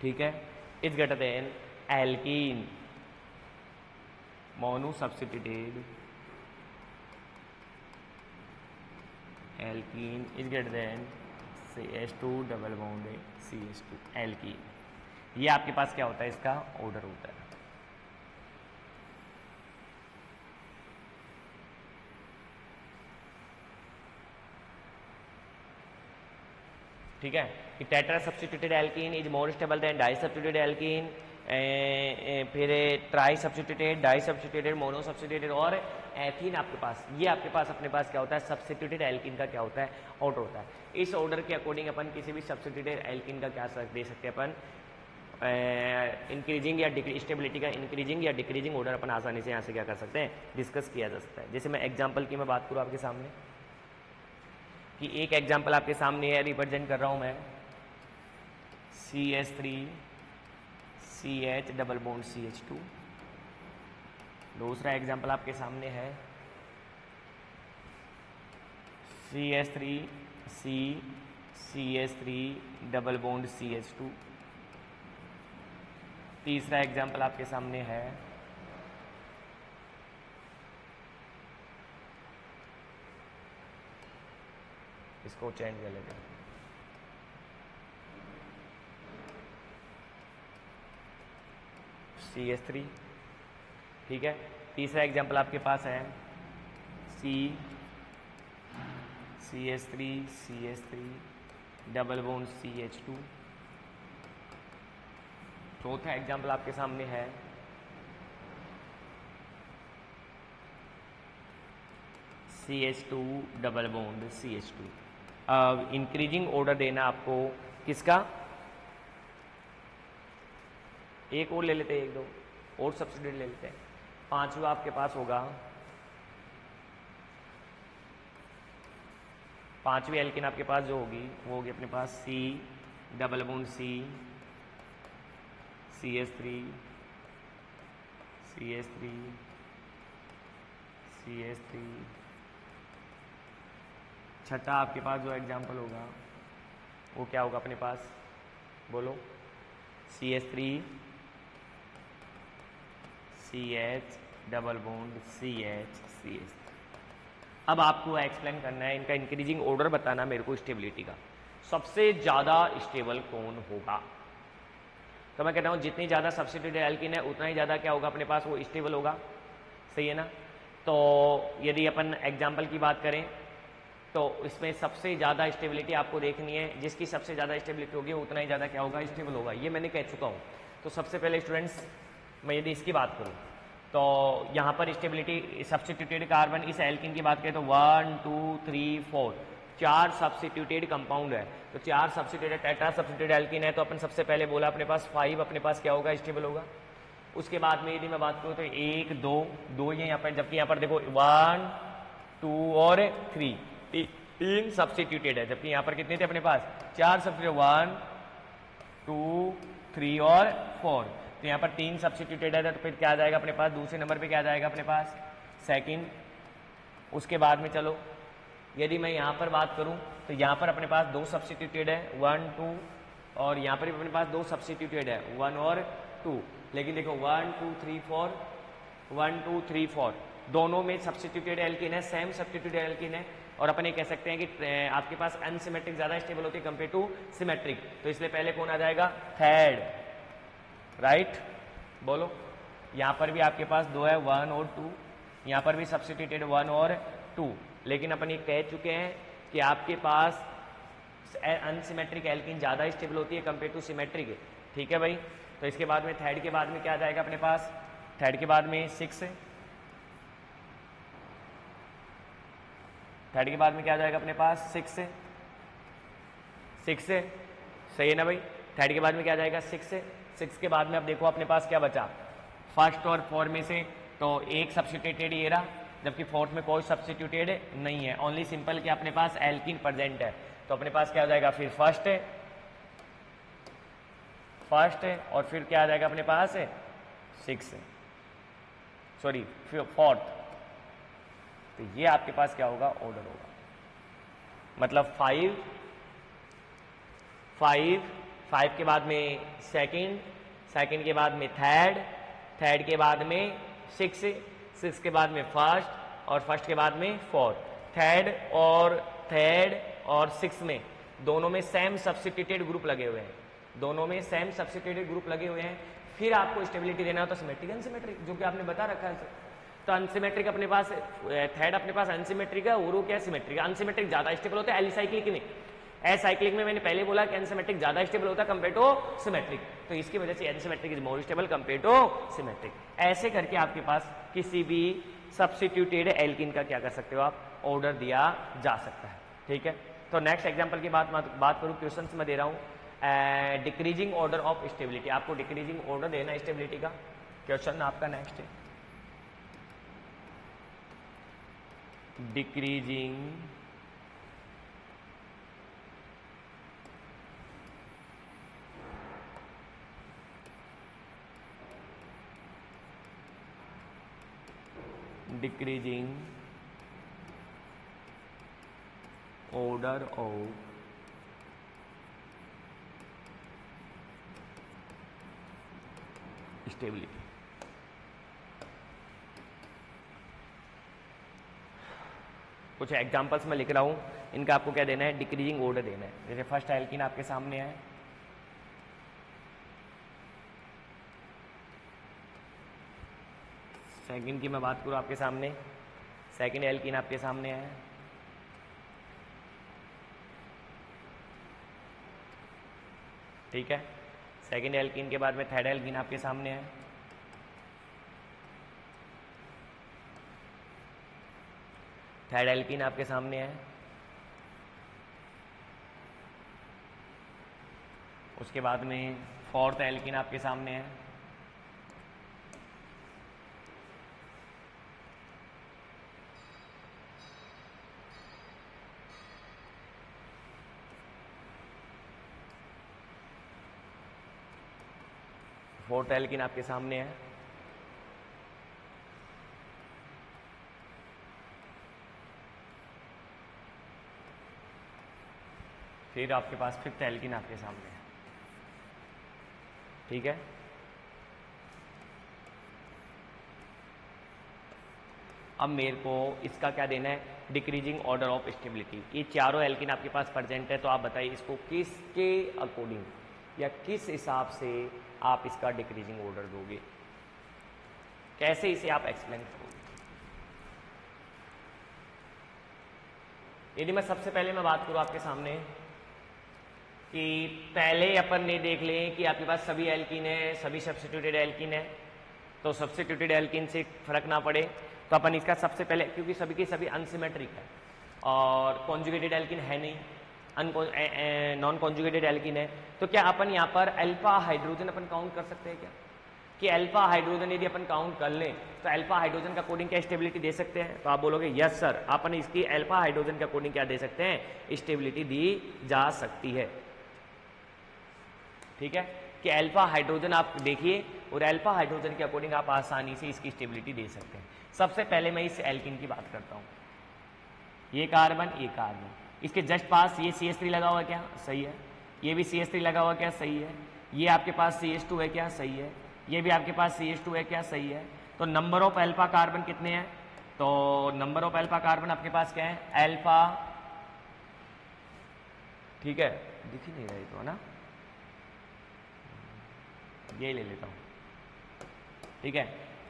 ठीक है, is greater than alkene monosubstituted alkene is greater than CH2 double bond CH2 alkene. ये आपके पास क्या होता है, इसका order होता है। ठीक है, कि tetrasubstituted alkene is more stable than disubstituted alkene, फिर trisubstituted, disubstituted, monosubstituted और एथीन आपके पास, ये आपके पास अपने पास क्या होता है, सब्स्टिट्यूटेड एल्कीन का क्या होता है, ऑर्डर होता है। इस ऑर्डर के अकॉर्डिंग अपन किसी भी सब्स्टिट्यूटेड एल्कीन का क्या दे सकते हैं अपन, इंक्रीजिंग या स्टेबिलिटी का इंक्रीजिंग या डिक्रीजिंग ऑर्डर अपन आसानी से यहाँ से क्या कर सकते हैं, डिस्कस किया जा सकता है। जैसे मैं एग्जाम्पल की मैं बात करूँ आपके सामने कि एक एग्जाम्पल आपके सामने है, रिप्रेजेंट कर रहा हूं मैं, CH3CH डबल बॉन्ड CH2। दूसरा एग्जाम्पल आपके सामने है CH3CH3 डबल बॉन्ड CH2। तीसरा एग्जाम्पल आपके सामने है इसको चेंज कर लेते हैं, CH3, ठीक है। तीसरा एग्जाम्पल आपके पास है CH3 डबल बॉन्ड CH2। चौथा एग्जाम्पल आपके सामने है CH2 डबल बॉन्ड CH2। अब इंक्रीजिंग ऑर्डर देना आपको किसका, एक और ले लेते हैं, एक दो और सब्स्टिट्यूट ले लेते हैं। पांचवा आपके पास होगा, पांचवी एल्किन आपके पास जो होगी वो होगी अपने पास C डबल बॉन्ड CH3। छठा आपके पास जो एग्जाम्पल होगा वो क्या होगा अपने पास, बोलो, CH डबल बॉन्ड CH। अब आपको एक्सप्लेन करना है, इनका इंक्रीजिंग ऑर्डर बताना मेरे को स्टेबिलिटी का, सबसे ज़्यादा स्टेबल कौन होगा। तो मैं कहता हूँ जितनी ज़्यादा सब्स्टिट्यूटेड एल्कीन है उतना ही ज़्यादा क्या होगा अपने पास, वो स्टेबल होगा, सही है ना। तो यदि अपन एग्जाम्पल की बात करें तो इसमें सबसे ज़्यादा स्टेबिलिटी आपको देखनी है, जिसकी सबसे ज़्यादा स्टेबिलिटी होगी उतना ही ज़्यादा क्या होगा, स्टेबल होगा, ये मैंने कह चुका हूँ। तो सबसे पहले स्टूडेंट्स मैं यदि इसकी बात करूँ तो यहाँ पर स्टेबिलिटी सब्स्टिट्यूटेड कार्बन, इस एल्किन की बात करें तो 1 2 3 4 4 सब्स्टिट्यूटेड कंपाउंड है। तो 4 सब्स्टिट्यूटेड टेट्रा सब्स्टिट्यूटेड एल्किन है, तो अपन सबसे पहले बोला अपने पास 5 अपने पास क्या होगा, स्टेबल होगा। उसके बाद में यदि मैं बात करूँ तो 1 2 ये यहाँ पर, जबकि यहाँ पर देखो 1 2 और 3 तीन सब्स्टिट्यूटेड है, जबकि यहाँ पर कितने थे अपने पास, 4 सब्स्टिट्यूटेड, 1 2 3 और 4। तो यहाँ पर 3 सब्स्टिट्यूटेड है, तो फिर क्या आ जाएगा अपने पास, दूसरे नंबर पे क्या आ जाएगा अपने पास, सेकंड। उसके बाद में चलो यदि मैं यहाँ पर बात करूँ तो यहाँ पर अपने पास 2 सब्स्टिट्यूटेड है, 1 2, और यहाँ पर भी अपने पास 2 सब्स्टिट्यूटेड है, 1 और 2। लेकिन देखो 1 2 3 4, 1 2 3 4 दोनों में सब्स्टिट्यूटेड एल्किन है, सेम सब्स्टिट्यूटेड एल्किन है, और अपन ये कह सकते हैं कि आपके पास अनसिमेट्रिक ज्यादा स्टेबल होती है कंपेयर टू सिमेट्रिक। तो इसलिए पहले कौन आ जाएगा, थर्ड, राइट, बोलो। यहाँ पर भी आपके पास 2 है, 1 और 2, यहाँ पर भी सब्स्टिट्यूटेड 1 और 2, लेकिन अपन ये कह चुके हैं कि आपके पास अनसिमेट्रिक एल्किन ज्यादा स्टेबल होती है कंपेयर टू सिमेट्रिक, ठीक है भाई। तो इसके बाद में थर्ड के बाद में क्या आ जाएगा अपने पास, थर्ड के बाद में 6 है, थर्ड के बाद में क्या आ जाएगा अपने पास, 6 है, 6 है, सही है ना भाई। थर्ड के बाद में क्या आ जाएगा, 6 है। 6 के बाद में अब देखो अपने पास क्या बचा, फर्स्ट और 4 में से तो एक सब्स्टिट्यूटेड ये रहा, जबकि फोर्थ में कोई सब्स्टिट्यूटेड नहीं है, ओनली सिंपल कि अपने पास एल्किन प्रेजेंट है। तो अपने पास क्या हो जाएगा, फिर फर्स्ट है, और फिर क्या आ जाएगा अपने पास, 6 है, सॉरी फोर्थ। तो ये आपके पास क्या होगा, ऑर्डर होगा, मतलब 5 के बाद में सेकंड के बाद में थर्ड के बाद में 6 के बाद में फर्स्ट, और फर्स्ट के बाद में फोर्थ। थर्ड और 6 में दोनों में सेम सब्स्टिट्यूटेड ग्रुप लगे हुए हैं, दोनों में सेम सब्स्टिट्यूटेड ग्रुप लगे हुए हैं। फिर आपको स्टेबिलिटी देना हो तो सिमेट्रिक अनसिमेट्रिक, जो कि आपने बता रखा है। तो अनसिमेट्रिक अपने पास, थर्ड अपने पास अनसिमेट्रिक है, और वो क्या सिमेट्रिक, अनसिमेट्रिक ज्यादा स्टेबल होता है एलिसाइक्लिक में। एसाइक्लिक में मैंने पहले बोला कि एनसिमेट्रिक ज्यादा स्टेबल होता है कंपेयर टू सिमेट्रिक, तो इसकी वजह से unsymmetric is more stable compare to symmetric. ऐसे करके आपके पास किसी भी सब्स्टिट्यूटेड एल्किन का क्या कर सकते हो आप, ऑर्डर दिया जा सकता है, ठीक है। तो नेक्स्ट एग्जांपल की बात करूं, क्वेश्चन मैं दे रहा हूं डिक्रीजिंग ऑर्डर ऑफ स्टेबिलिटी, आपको डिक्रीजिंग ऑर्डर देना है स्टेबिलिटी का। क्वेश्चन आपका नेक्स्ट है, decreasing decreasing order of stability. कुछ एग्जांपल्स मैं लिख रहा हूं, इनका आपको क्या देना है, डिक्रीजिंग ऑर्डर देना है। जैसे फर्स्ट एल्कीन आपके सामने है, सेकंड की मैं बात करूं आपके सामने, सेकंड एल्कीन आपके सामने है, ठीक है। सेकंड एल्कीन के बाद में थर्ड एल्कीन आपके सामने है, थर्ड एल्कीन आपके सामने है, उसके बाद में फोर्थ एल्कीन आपके सामने है, फोर्थ एल्कीन आपके सामने है, फिर आपके पास फिफ्थ एल्कीन आपके सामने है, ठीक है। अब मेरे को इसका क्या देना है, डिक्रीजिंग ऑर्डर ऑफ स्टेबिलिटी। ये चारों एल्कीन आपके पास प्रेजेंट है, तो आप बताइए इसको किसके अकॉर्डिंग या किस हिसाब से आप इसका डिक्रीजिंग ऑर्डर दोगे, कैसे इसे आप एक्सप्लेन करोगे। यदि मैं सबसे पहले मैं बात करूं आपके सामने कि पहले अपन ने देख लें कि आपके पास सभी एल्कीन है, सभी सब्स्टिट्यूटेड एल्कीन है, तो सब्स्टिट्यूटेड एल्कीन से फर्क ना पड़े तो अपन इसका सबसे पहले, क्योंकि सभी की सभी अनसिमेट्रिक है और कॉन्जुगेटेड एल्कीन है नहीं, नॉन कॉन्जुगेटेड एल्कीन है, तो क्या अपन यहाँ पर अल्फा हाइड्रोजन अपन काउंट कर सकते हैं क्या, कि अल्फा हाइड्रोजन यदि अपन काउंट कर लें तो अल्फा हाइड्रोजन का कोडिंग क्या स्टेबिलिटी दे सकते हैं, तो आप बोलोगे यस सर, अपन इसकी अल्फा हाइड्रोजन का कोडिंग क्या दे सकते हैं, स्टेबिलिटी दी जा सकती है, ठीक है। कि अल्फा हाइड्रोजन आप देखिए और अल्फा हाइड्रोजन के अकॉर्डिंग आप आसानी से इसकी स्टेबिलिटी दे सकते हैं। सबसे पहले मैं इस एल्कीन की बात करता हूं, ये कार्बन, ये कार्बन, इसके जस्ट पास ये CH3 लगा हुआ है क्या, सही है, ये भी CH3 लगा हुआ क्या, सही है, ये आपके पास CH2 है क्या, सही है, ये भी आपके पास CH2 है क्या, सही है। तो नंबर ऑफ अल्फा कार्बन कितने हैं, तो नंबर ऑफ अल्फा कार्बन आपके पास क्या है, अल्फा, ठीक है, दिख ही नहीं रही तो है ना, ये ले लेता हूं, ठीक है।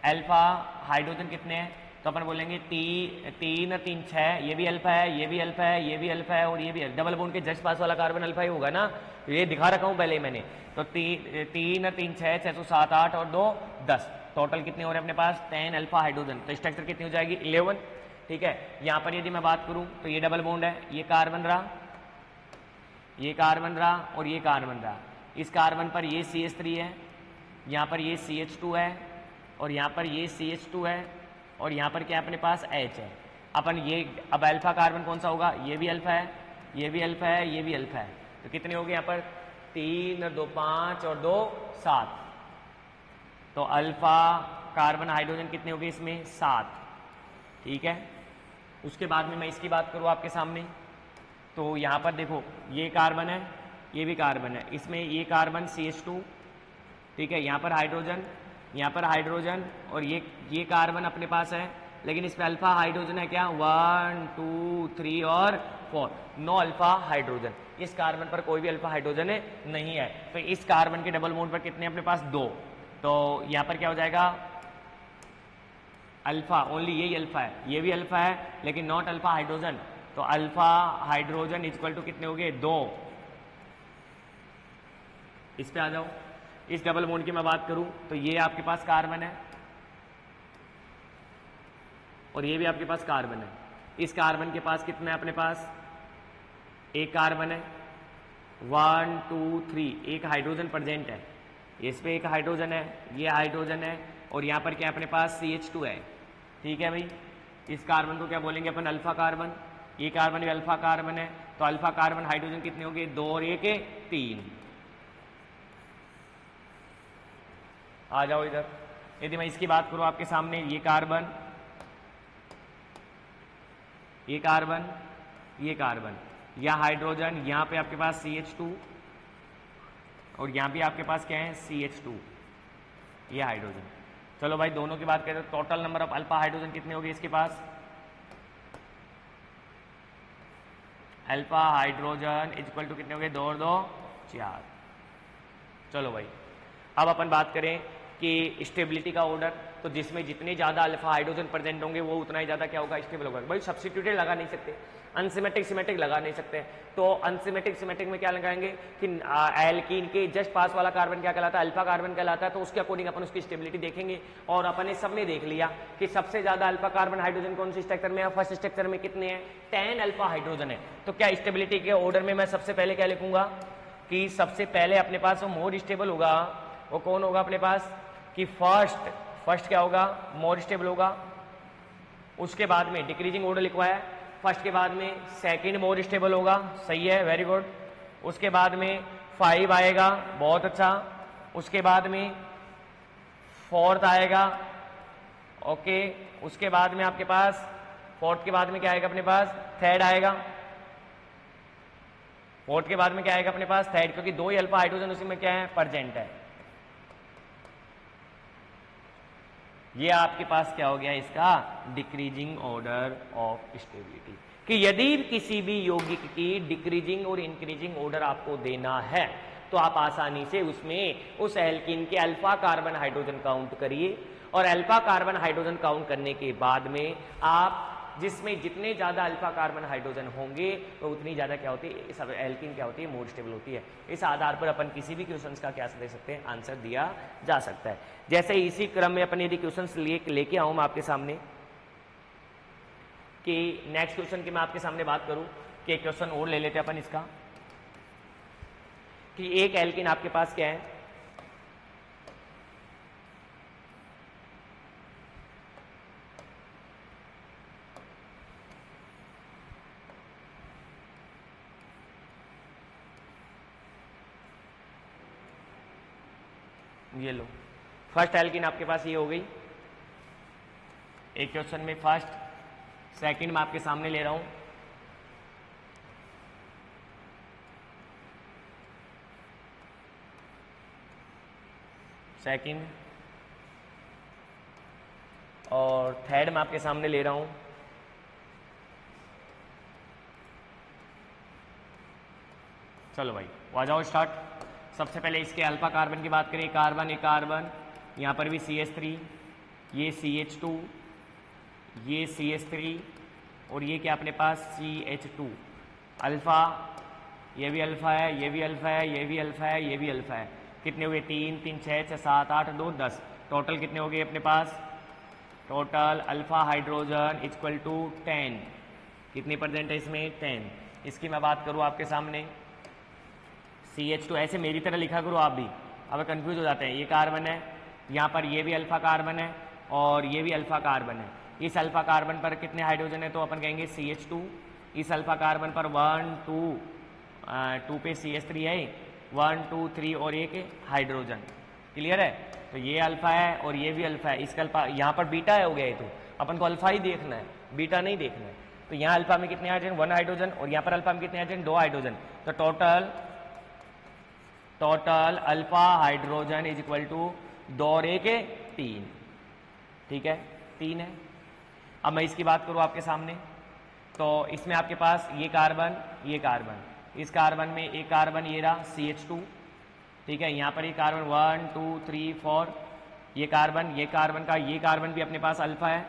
अल्फा हाइड्रोजन कितने हैं, तो अपन बोलेंगे 3 3 6, ये भी अल्फा है, ये भी अल्फा है, ये भी अल्फा है और ये भी डबल बॉन्ड के जस्ट पास वाला कार्बन अल्फा ही होगा ना, ये दिखा रखा हूं पहले ही मैंने। तो 3 3 6 6 तो 7 8 और 2 10, टोटल कितने हो रहे हैं अपने पास 10 अल्फा हाइड्रोजन, तो स्ट्रक्चर कितनी हो जाएगी 11, ठीक है। यहाँ पर यदि मैं बात करूं तो ये डबल बॉन्ड है, ये कार्बन रहा, ये कार्बन रहा और ये कार्बन रहा, इस कार्बन पर ये CH3 है, यहाँ पर ये CH2 है और यहाँ पर ये CH2 है और यहाँ पर क्या अपने पास H है। अपन ये अब अल्फा कार्बन कौन सा होगा, ये भी अल्फा है, ये भी अल्फा है, ये भी अल्फा है, तो कितने हो गए यहाँ पर 3 2 5 और 2 7, तो अल्फा कार्बन हाइड्रोजन कितने हो गए इसमें 7, ठीक है। उसके बाद में मैं इसकी बात करूँ आपके सामने, तो यहाँ पर देखो ये कार्बन है, ये भी कार्बन है, इसमें ये कार्बन CH2, ठीक है, यहाँ पर हाइड्रोजन, यहाँ पर हाइड्रोजन और ये कार्बन अपने पास है, लेकिन इसमें अल्फा हाइड्रोजन है क्या 1 2 3 और 4, 9 अल्फा हाइड्रोजन, इस कार्बन पर कोई भी अल्फा हाइड्रोजन नहीं है, तो इस कार्बन के डबल बॉन्ड पर कितने अपने पास 2, तो यहाँ पर क्या हो जाएगा अल्फा, ओनली यही अल्फा है, ये भी अल्फा है लेकिन नॉट अल्फा हाइड्रोजन, तो अल्फा हाइड्रोजन इक्वल टू कितने हो गए 2। इस पे आ जाओ, इस डबल बॉन्ड की मैं बात करूं तो ये आपके पास कार्बन है और ये भी आपके पास कार्बन है, इस कार्बन के पास कितना है अपने पास, एक कार्बन है 1 2 3, एक हाइड्रोजन प्रेजेंट है, इस पे एक हाइड्रोजन है, ये हाइड्रोजन है और यहाँ पर क्या है अपने पास CH2 है, ठीक है भाई। इस कार्बन को क्या बोलेंगे अपन अल्फा कार्बन, ये कार्बन भी अल्फा कार्बन है, तो अल्फा कार्बन हाइड्रोजन कितने हो गए 2 और 1 3। आ जाओ इधर, यदि मैं इसकी बात करूं आपके सामने, ये कार्बन, ये कार्बन, ये कार्बन, या हाइड्रोजन, यहाँ पे आपके पास CH2 और यहाँ भी आपके पास क्या है CH2, ये हाइड्रोजन। चलो भाई दोनों की बात करें तो total number of alpha hydrogen कितने हो गए इसके पास? अल्फा हाइड्रोजन इक्वल टू कितने हो गए? 2 और 2 4। चलो भाई अब अपन बात करें कि स्टेबिलिटी का ऑर्डर, तो जिसमें जितने ज़्यादा अल्फा हाइड्रोजन प्रेजेंट होंगे वो उतना ही ज़्यादा क्या होगा? स्टेबल होगा। भाई सब्स्टिट्यूटेड लगा नहीं सकते, अनसिमेट्रिक सिमेट्रिक लगा नहीं सकते, तो अनसिमेट्रिक सिमेट्रिक में क्या लगाएंगे कि एल्कीन के जस्ट पास वाला कार्बन क्या कहलाता है? अल्फा कार्बन कहलाता है। तो उसके अकॉर्डिंग अपन उसकी स्टेबिलिटी देखेंगे। और अपन ने सबने देख लिया कि सबसे ज्यादा अल्फा कार्बन हाइड्रोजन कौन सी स्ट्रक्चर में है? फर्स्ट स्ट्रक्चर में कितने हैं? 10 अल्फा हाइड्रोजन है। तो क्या स्टेबिलिटी के ऑर्डर में मैं सबसे पहले क्या लिखूंगा कि सबसे पहले अपने पास वो मोर स्टेबल होगा, वो कौन होगा अपने पास कि फर्स्ट क्या होगा? मोर स्टेबल होगा। उसके बाद में डिक्रीजिंग ऑर्डर लिखवाया, फर्स्ट के बाद में सेकंड मोर स्टेबल होगा, सही है, वेरी गुड। उसके बाद में 5 आएगा, बहुत अच्छा। उसके बाद में 4th आएगा, ओके। उसके बाद में आपके पास 4th के बाद में क्या आएगा अपने पास? 3rd आएगा। 4th के बाद में क्या आएगा अपने पास? 3rd, क्योंकि 2 ही अल्फा हाइड्रोजन उसी में क्या है? प्रेजेंट है। ये आपके पास क्या हो गया इसका? Decreasing order of stability. कि यदि किसी भी यौगिक की डिक्रीजिंग और इंक्रीजिंग ऑर्डर आपको देना है तो आप आसानी से उसमें उस एल्कीन के अल्फा कार्बन हाइड्रोजन काउंट करिए, और अल्फा कार्बन हाइड्रोजन काउंट करने के बाद में आप जिसमें जितने ज्यादा अल्फा कार्बन हाइड्रोजन होंगे तो उतनी ज्यादा क्या होती है? सब एल्कीन क्या होती है? मोर स्टेबल होती है। इस आधार पर अपन किसी भी क्वेश्चंस का क्या दे सकते हैं? आंसर दिया जा सकता है। जैसे इसी क्रम में अपन यदि क्वेश्चंस लेके आऊं मैं आपके सामने कि नेक्स्ट क्वेश्चन की मैं आपके सामने बात करूं कि एक क्वेश्चन और ले लेते हैं अपन इसका कि एक एल्कीन आपके पास क्या है? ये लो, फर्स्ट एल्कीन आपके पास ये हो गई एक क्वेश्चन में फर्स्ट। सेकंड मैं आपके सामने ले रहा हूं, सेकंड, और थर्ड मैं आपके सामने ले रहा हूं। चलो भाई आ जाओ स्टार्ट। सबसे पहले इसके अल्फा कार्बन की बात करें, कार्बन, एक कार्बन, यहाँ पर भी CH3, ये CH2, ये CH3 और ये क्या अपने पास CH2। अल्फा, ये भी अल्फा है, ये भी अल्फा है, ये भी अल्फा है, ये भी अल्फा है। कितने हुए? 3 3 6 6 7 8 2 10। टोटल कितने हो गए अपने पास? Total alpha hydrogen equal to 10। कितनी परसेंट है इसमें? 10। इसकी मैं बात करूँ आपके सामने, CH2 ऐसे मेरी तरह लिखा करो आप भी, अब कंफ्यूज हो जाते हैं। ये कार्बन है, यहाँ पर ये भी अल्फा कार्बन है और ये भी अल्फा कार्बन है। इस अल्फा कार्बन पर कितने हाइड्रोजन है? तो अपन कहेंगे CH2। इस अल्फा कार्बन पर 1 2 पे CH3 है, 1 2 3 और एक हाइड्रोजन। क्लियर है? तो ये अल्फा है और ये भी अल्फा है। इसका अल्फा यहाँ पर बीटा है हो गया, ये तो अपन को अल्फा ही देखना है, बीटा नहीं देखना है। तो यहाँ अल्फा में कितने हाइड्रोजन? 1 हाइड्रोजन, और यहाँ पर अल्फा में कितने हाइड्रोजन? 2 हाइड्रोजन। तो total alpha hydrogen is equal to 2 और 1 3। ठीक है, 3 है। अब मैं इसकी बात करूं आपके सामने, तो इसमें आपके पास ये कार्बन, ये कार्बन, इस कार्बन में एक कार्बन ये रहा CH2। ठीक है, यहाँ पर ये कार्बन 1 2 3 4, ये कार्बन का ये कार्बन भी अपने पास अल्फा है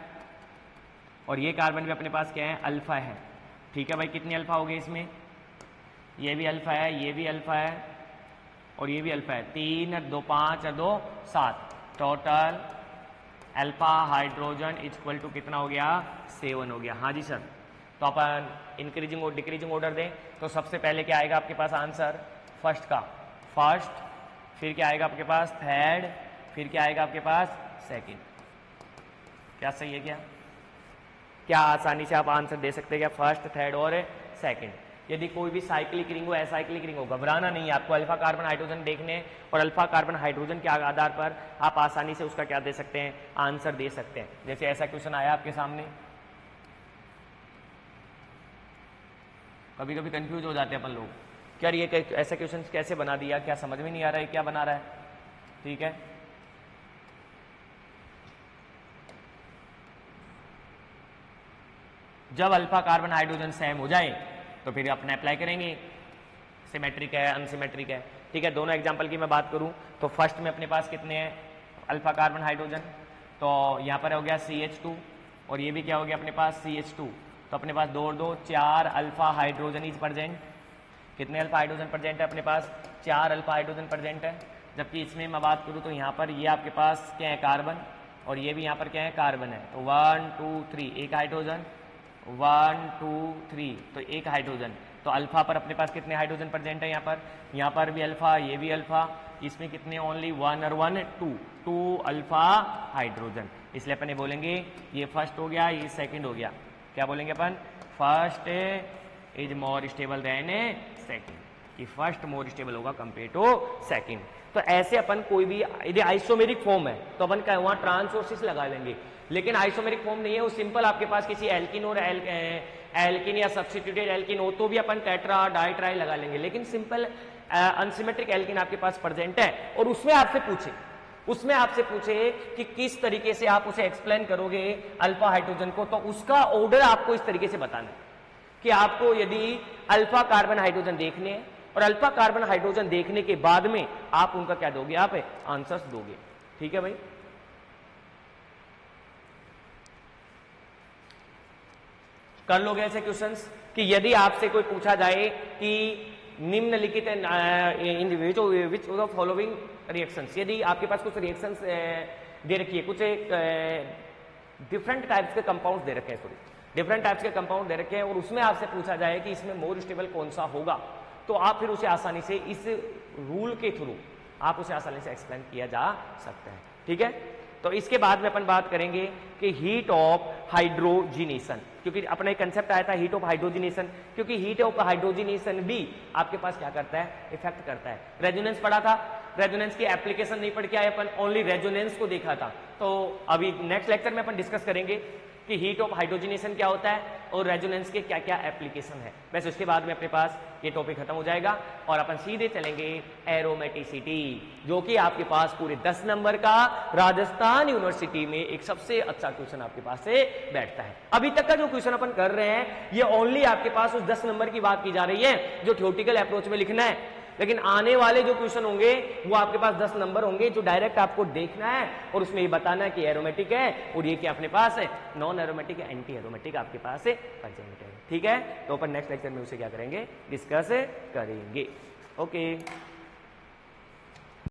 और ये कार्बन भी अपने पास क्या है? अल्फा है। ठीक है भाई, कितने अल्फा हो गए इसमें? ये भी अल्फा है, ये भी अल्फा है और ये भी अल्फा है। 3 2 5 2 7। Total alpha hydrogen equal to कितना हो गया? 7 हो गया। हाँ जी सर। तो अपन इंक्रीजिंग और डिक्रीजिंग ऑर्डर दें तो सबसे पहले क्या आएगा आपके पास आंसर? फर्स्ट का फर्स्ट, फिर क्या आएगा आपके पास? थर्ड, फिर क्या आएगा आपके पास? सेकंड। क्या सही है? क्या आसानी से आप आंसर दे सकते हैं क्या? फर्स्ट, थर्ड और सेकंड। यदि कोई भी साइक्लिक रिंग हो, असाइक्लिक रिंग हो, घबराना नहीं है आपको। अल्फा कार्बन हाइड्रोजन देखने और अल्फा कार्बन हाइड्रोजन के आधार पर आप आसानी से उसका क्या दे सकते हैं? आंसर दे सकते हैं। जैसे ऐसा क्वेश्चन आया आपके सामने, कभी कभी कंफ्यूज हो जाते हैं अपन लोग, क्या ये ऐसा क्वेश्चन कैसे बना दिया, क्या समझ में नहीं आ रहा है क्या बना रहा है। ठीक है, जब अल्फा कार्बन हाइड्रोजन सेम हो जाए तो फिर अपने अप्लाई करेंगे, सिमेट्रिक है अनसिमेट्रिक है। ठीक है, दोनों एग्जांपल की मैं बात करूं तो फर्स्ट में अपने पास कितने हैं अल्फा कार्बन हाइड्रोजन, तो यहाँ पर हो गया CH2 और ये भी क्या हो गया अपने पास CH2, तो अपने पास 2 और 2 4 अल्फा हाइड्रोजन इज प्रेजेंट। कितने अल्फा हाइड्रोजन प्रेजेंट है अपने पास, 4 अल्फा हाइड्रोजन प्रेजेंट है। जबकि इसमें मैं बात करूँ तो यहाँ पर ये आपके पास क्या है कार्बन और ये भी यहाँ पर क्या है कार्बन है, तो 1 2 3 एक हाइड्रोजन, 1 2 3 तो एक हाइड्रोजन। तो अल्फा पर अपने पास कितने हाइड्रोजन प्रेजेंट है, यहाँ पर भी अल्फा, ये भी अल्फा, इसमें कितने ओनली 1 और 1 2 अल्फा हाइड्रोजन। इसलिए अपन ये बोलेंगे ये फर्स्ट हो गया, ये सेकंड हो गया। क्या बोलेंगे अपन, first is more stable than second, कि फर्स्ट मोर स्टेबल होगा कंपेयर टू सेकंड। तो ऐसे अपन कोई भी यदि आइसोमेरिक फॉर्म है तो अपन क्या वहां ट्रांस और सिस लगा लेंगे, लेकिन आइसोमेरिक फॉर्म नहीं है वो सिंपल आपके पास किसी एल्किन और एल्किन या सब्स्टिट्यूटेड एल्किन हो तो भी अपन टेट्रा डाइट्राई लगा लेंगे, लेकिन सिंपल अनसिमेट्रिक एल्किन आपके पास प्रेजेंट है और उसमें आपसे पूछे कि किस तरीके से आप उसे एक्सप्लेन करोगे अल्फा हाइड्रोजन को, तो उसका ऑर्डर आपको इस तरीके से बताना है कि आपको यदि अल्फा कार्बन हाइड्रोजन देखने हैं और अल्फा कार्बन हाइड्रोजन देखने के बाद में आप उनका क्या दोगे, आप आंसर्स दोगे। ठीक है भाई, कर लोगे ऐसे क्वेश्चंस कि यदि आपसे कोई पूछा जाए कि निम्नलिखित in which of the following reactions, यदि आपके पास कुछ रिएक्शंस दे रखी है, कुछ डिफरेंट टाइप्स के कंपाउंड्स दे रखे हैं, डिफरेंट टाइप्स के कंपाउंड दे रखे हैं और उसमें आपसे पूछा जाए कि इसमें मोर स्टेबल कौन सा होगा, तो आप फिर उसे आसानी से इस रूल के थ्रू आप उसे आसानी से एक्सप्लेन किया जा सकता है। ठीक है, तो इसके बाद में अपन बात करेंगे कि हीट ऑफ हाइड्रोजिनेशन, क्योंकि अपना एक कंसेप्ट आया था हीट ऑफ हाइड्रोजिनेशन, क्योंकि हीट ऑफ हाइड्रोजिनेशन भी आपके पास क्या करता है, इफेक्ट करता है। रेजोनेंस पढ़ा था, रेजोनेंस की एप्लीकेशन नहीं पढ़ के आए अपन, ओनली रेजोनेंस को देखा था। तो अभी नेक्स्ट लेक्चर में अपन डिस्कस करेंगे कि हीट ऑफ हाइड्रोजिनेशन क्या होता है और रेजोनेंस के क्या क्या एप्लीकेशन है। बस उसके बाद में अपने पास ये टॉपिक खत्म हो जाएगा और अपन सीधे चलेंगे एरोमेटिसिटी, जो कि आपके पास पूरे 10 नंबर का राजस्थान यूनिवर्सिटी में एक सबसे अच्छा क्वेश्चन आपके पास से बैठता है। अभी तक का जो क्वेश्चन अपन कर रहे हैं ये ओनली आपके पास उस 10 नंबर की बात की जा रही है जो थ्योरेटिकल अप्रोच में लिखना है, लेकिन आने वाले जो क्वेश्चन होंगे वो आपके पास 10 नंबर होंगे जो डायरेक्ट आपको देखना है और उसमें ये बताना है कि एरोमेटिक है और ये क्या अपने पास है, नॉन एरोमेटिक है, एंटी एरोमेटिक आपके पास है प्रेजेंट है। ठीक है, तो अपन नेक्स्ट लेक्चर में उसे क्या करेंगे, डिस्कस करेंगे। ओके।